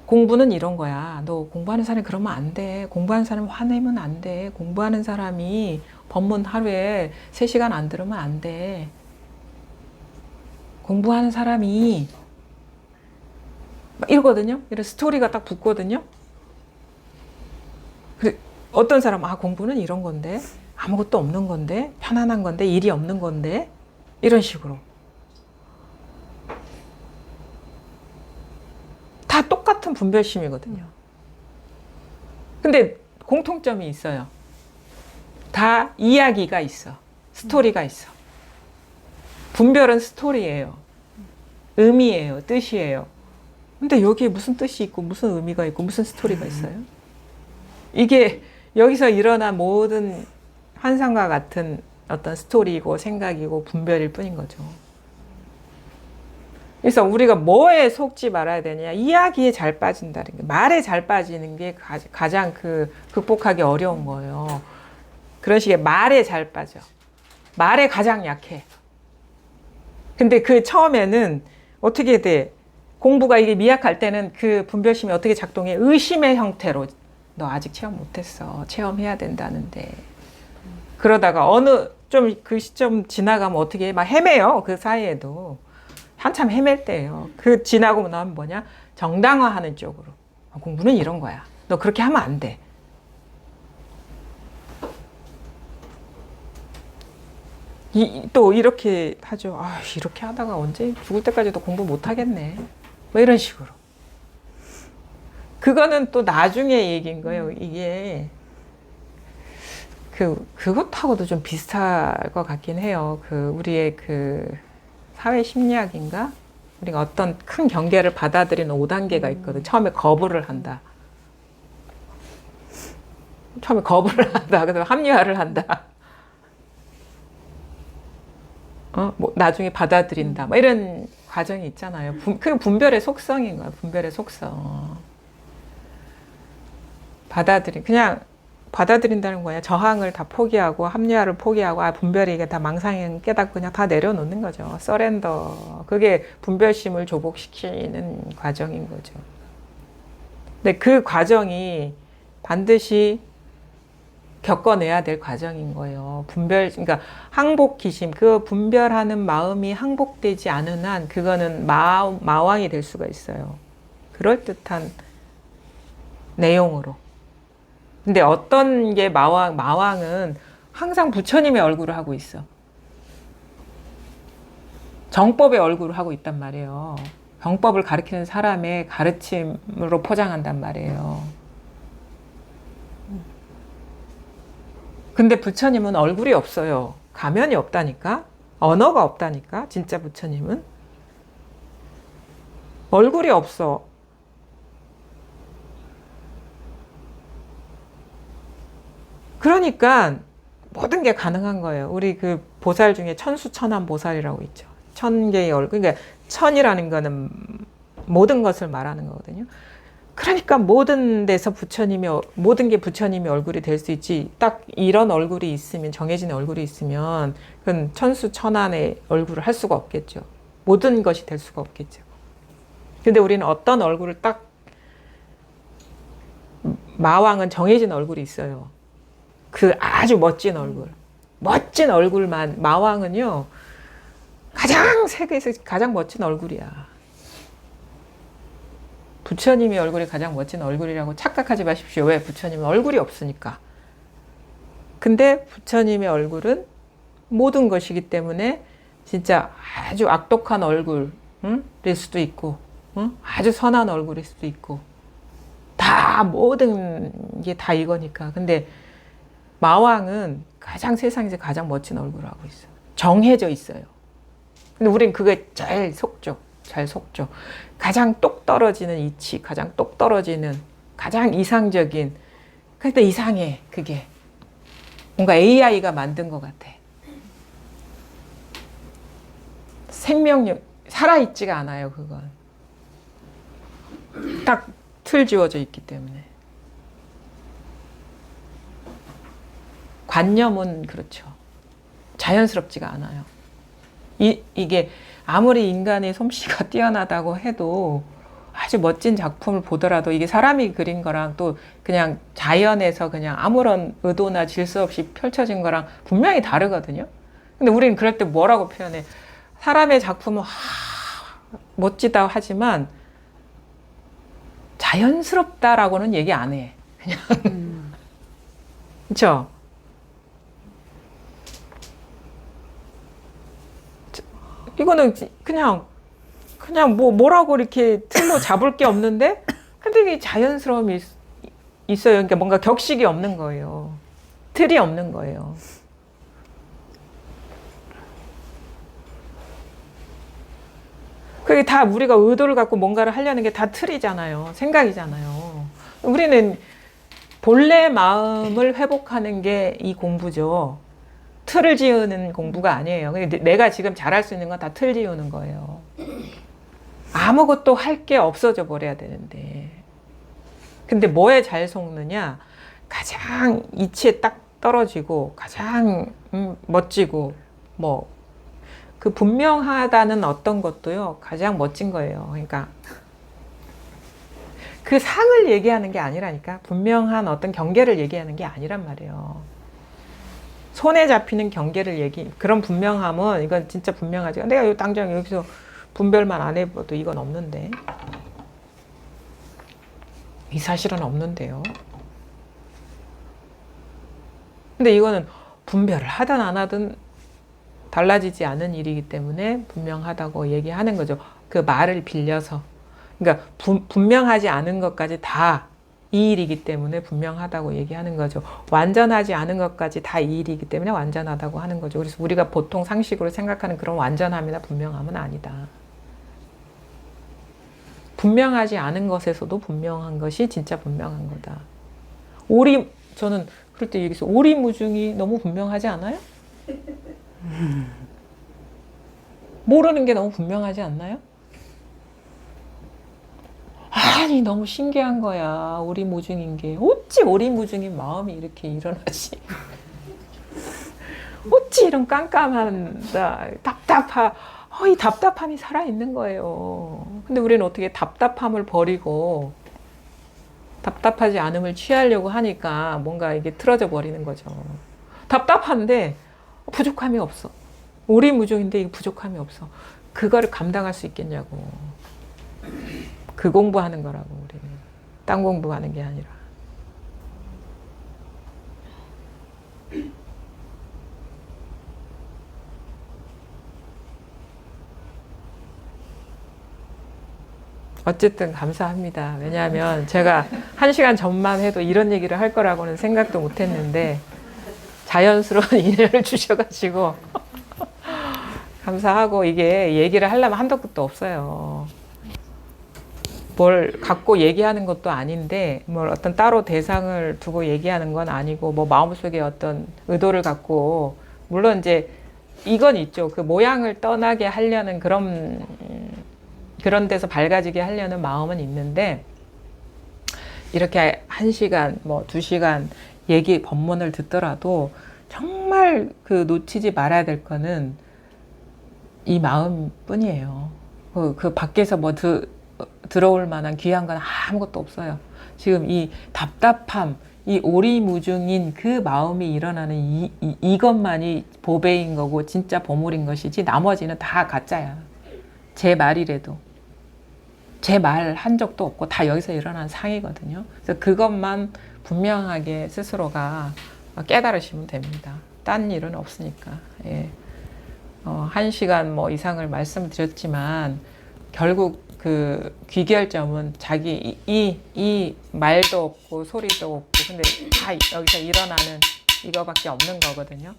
공부는 이런 거야. 너 공부하는 사람이 그러면 안 돼. 공부하는 사람이 화내면 안 돼. 공부하는 사람이 법문 하루에 3시간 안 들으면 안 돼. 공부하는 사람이 막 이러거든요. 이런 스토리가 딱 붙거든요. 어떤 사람은 공부는 이런 건데 아무것도 없는 건데 편안한 건데 일이 없는 건데 이런 식으로 다 똑같은 분별심이거든요. 근데 공통점이 있어요. 다 이야기가 있어. 스토리가 있어. 분별은 스토리예요. 의미예요. 뜻이에요. 근데 여기에 무슨 뜻이 있고 무슨 의미가 있고 무슨 스토리가 있어요? 이게 여기서 일어난 모든 환상과 같은 어떤 스토리이고 생각이고 분별일 뿐인 거죠. 그래서 우리가 뭐에 속지 말아야 되냐? 이야기에 잘 빠진다는 게, 말에 잘 빠지는 게 가장 극복하기 어려운 거예요. 그런 식의 말에 잘 빠져. 말에 가장 약해. 근데 처음에는 어떻게 돼? 공부가 이게 미약할 때는 그 분별심이 어떻게 작동해? 의심의 형태로. 너 아직 체험 못했어. 체험해야 된다는데. 그러다가 그 시점 지나가면 어떻게 해? 막 헤매요. 그 사이에도. 한참 헤맬 때예요. 지나고 나면 뭐냐? 정당화하는 쪽으로. 공부는 이런 거야. 너 그렇게 하면 안 돼. 또 이렇게 하죠. 이렇게 하다가 언제 죽을 때까지도 공부 못 하겠네. 뭐 이런 식으로. 그거는 또 나중에 얘기인 거예요. 이게 그것하고도 좀 비슷할 것 같긴 해요. 우리의 사회 심리학인가? 우리가 어떤 큰 경계를 받아들이는 5단계가 있거든. 처음에 거부를 한다. 그래서 합리화를 한다. 나중에 받아들인다. 뭐 이런 과정이 있잖아요. 그 분별의 속성인 거야. 분별의 속성. 그냥 받아들인다는 거야. 저항을 다 포기하고 합리화를 포기하고 분별이 이게 다 망상인 깨닫고 그냥 다 내려놓는 거죠. 서렌더. 그게 분별심을 조복시키는 과정인 거죠. 근데 그 과정이 반드시 겪어내야 될 과정인 거예요. 그러니까 항복기심, 그 분별하는 마음이 항복되지 않은 한 그거는 마왕이 될 수가 있어요. 그럴듯한 내용으로. 근데 어떤 게 마왕은 항상 부처님의 얼굴을 하고 있어. 정법의 얼굴을 하고 있단 말이에요. 정법을 가르치는 사람의 가르침으로 포장한단 말이에요. 근데 부처님은 얼굴이 없어요. 가면이 없다니까. 언어가 없다니까. 진짜 부처님은. 얼굴이 없어. 그러니까 모든 게 가능한 거예요. 우리 그 보살 중에 천수천한 보살이라고 있죠. 1000개의 얼굴. 그러니까 천이라는 거는 모든 것을 말하는 거거든요. 그러니까 모든 데서 모든 게 부처님의 얼굴이 될 수 있지. 딱 이런 얼굴이 있으면, 정해진 얼굴이 있으면 그건 천수천안의 얼굴을 할 수가 없겠죠. 모든 것이 될 수가 없겠죠. 근데 우리는 어떤 얼굴을 딱, 마왕은 정해진 얼굴이 있어요. 그 아주 멋진 얼굴. 멋진 얼굴만, 마왕은요, 세계에서 가장 멋진 얼굴이야. 부처님의 얼굴이 가장 멋진 얼굴이라고 착각하지 마십시오. 왜? 부처님은 얼굴이 없으니까. 근데 부처님의 얼굴은 모든 것이기 때문에 진짜 아주 악독한 얼굴일 수도 있고, 아주 선한 얼굴일 수도 있고, 다 모든 게 다 이거니까. 근데 마왕은 세상에서 가장 멋진 얼굴을 하고 있어요. 정해져 있어요. 근데 우린 그게 잘 속죠. 가장 똑 떨어지는 이치, 가장 똑 떨어지는, 가장 이상적인. 근데 이상해, 그게. 뭔가 AI가 만든 것 같아. 생명력, 살아있지가 않아요, 그건. 딱 틀 지워져 있기 때문에. 관념은 그렇죠. 자연스럽지가 않아요. 이게 아무리 인간의 솜씨가 뛰어나다고 해도 아주 멋진 작품을 보더라도 이게 사람이 그린 거랑 또 그냥 자연에서 그냥 아무런 의도나 질서 없이 펼쳐진 거랑 분명히 다르거든요. 근데 우리는 그럴 때 뭐라고 표현해? 사람의 작품은 멋지다 하지만 자연스럽다라고는 얘기 안 해. 그냥. 그렇죠? 이거는 그냥 뭐라고 이렇게 틀로 잡을 게 없는데, 근데 이게 자연스러움이 있어요. 그러니까 뭔가 격식이 없는 거예요. 틀이 없는 거예요. 그게 다 우리가 의도를 갖고 뭔가를 하려는 게 다 틀이잖아요. 생각이잖아요. 우리는 본래 마음을 회복하는 게 이 공부죠. 틀을 지우는 공부가 아니에요. 근데 내가 지금 잘할 수 있는 건 다 틀 지우는 거예요. 아무것도 할 게 없어져 버려야 되는데. 근데 뭐에 잘 속느냐? 가장 이치에 딱 떨어지고 가장 멋지고 그 분명하다는 어떤 것도요, 가장 멋진 거예요. 그러니까 그 상을 얘기하는 게 아니라니까. 분명한 어떤 경계를 얘기하는 게 아니란 말이에요. 손에 잡히는 경계를 그런 분명함은, 이건 진짜 분명하지. 내가 당장 여기서 분별만 안 해봐도 이건 없는데. 이 사실은 없는데요. 근데 이거는 분별을 하든 안 하든 달라지지 않은 일이기 때문에 분명하다고 얘기하는 거죠. 그 말을 빌려서. 그러니까 분명하지 않은 것까지 다 이 일이기 때문에 분명하다고 얘기하는 거죠. 완전하지 않은 것까지 다 이 일이기 때문에 완전하다고 하는 거죠. 그래서 우리가 보통 상식으로 생각하는 그런 완전함이나 분명함은 아니다. 분명하지 않은 것에서도 분명한 것이 진짜 분명한 거다. 저는 그럴 때 여기서 오리무중이 너무 분명하지 않아요? 모르는 게 너무 분명하지 않나요? 아니, 너무 신기한 거야. 오리무중인 게. 어찌 오리무중인 마음이 이렇게 일어나지? 어찌 이런 깜깜한, 이 답답함이 살아있는 거예요. 근데 우리는 어떻게 답답함을 버리고 답답하지 않음을 취하려고 하니까 뭔가 이게 틀어져 버리는 거죠. 답답한데 부족함이 없어. 오리무중인데 이 부족함이 없어. 그거를 감당할 수 있겠냐고. 그 공부하는 거라고 우리는. 딴 공부하는 게 아니라. 어쨌든 감사합니다. 왜냐하면 제가 1시간 전만 해도 이런 얘기를 할 거라고는 생각도 못 했는데 자연스러운 인연을 주셔가지고 감사하고 이게 얘기를 하려면 한도 끝도 없어요. 뭘 갖고 얘기하는 것도 아닌데 뭘 어떤 따로 대상을 두고 얘기하는 건 아니고 뭐 마음속에 어떤 의도를 갖고 물론 이제 이건 있죠. 그 모양을 떠나게 하려는 그런 데서 밝아지게 하려는 마음은 있는데 이렇게 1시간 뭐 2시간 얘기 법문을 듣더라도 정말 그 놓치지 말아야 될 거는 이 마음뿐이에요. 그 밖에서 뭐 들어올 만한 귀한 건 아무것도 없어요. 지금 이 답답함, 이 오리무중인 그 마음이 일어나는 이것만이 보배인 거고 진짜 보물인 것이지 나머지는 다 가짜야. 제 말이라도. 제 말 한 적도 없고 다 여기서 일어난 상이거든요. 그래서 그것만 분명하게 스스로가 깨달으시면 됩니다. 딴 일은 없으니까. 예. 1시간 뭐 이상을 말씀드렸지만 결국 그 귀결점은 자기 이 말도 없고 소리도 없고 근데 다 여기서 일어나는 이거밖에 없는 거거든요.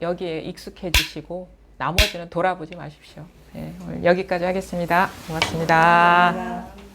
여기에 익숙해지시고 나머지는 돌아보지 마십시오. 네, 오늘 여기까지 하겠습니다. 고맙습니다.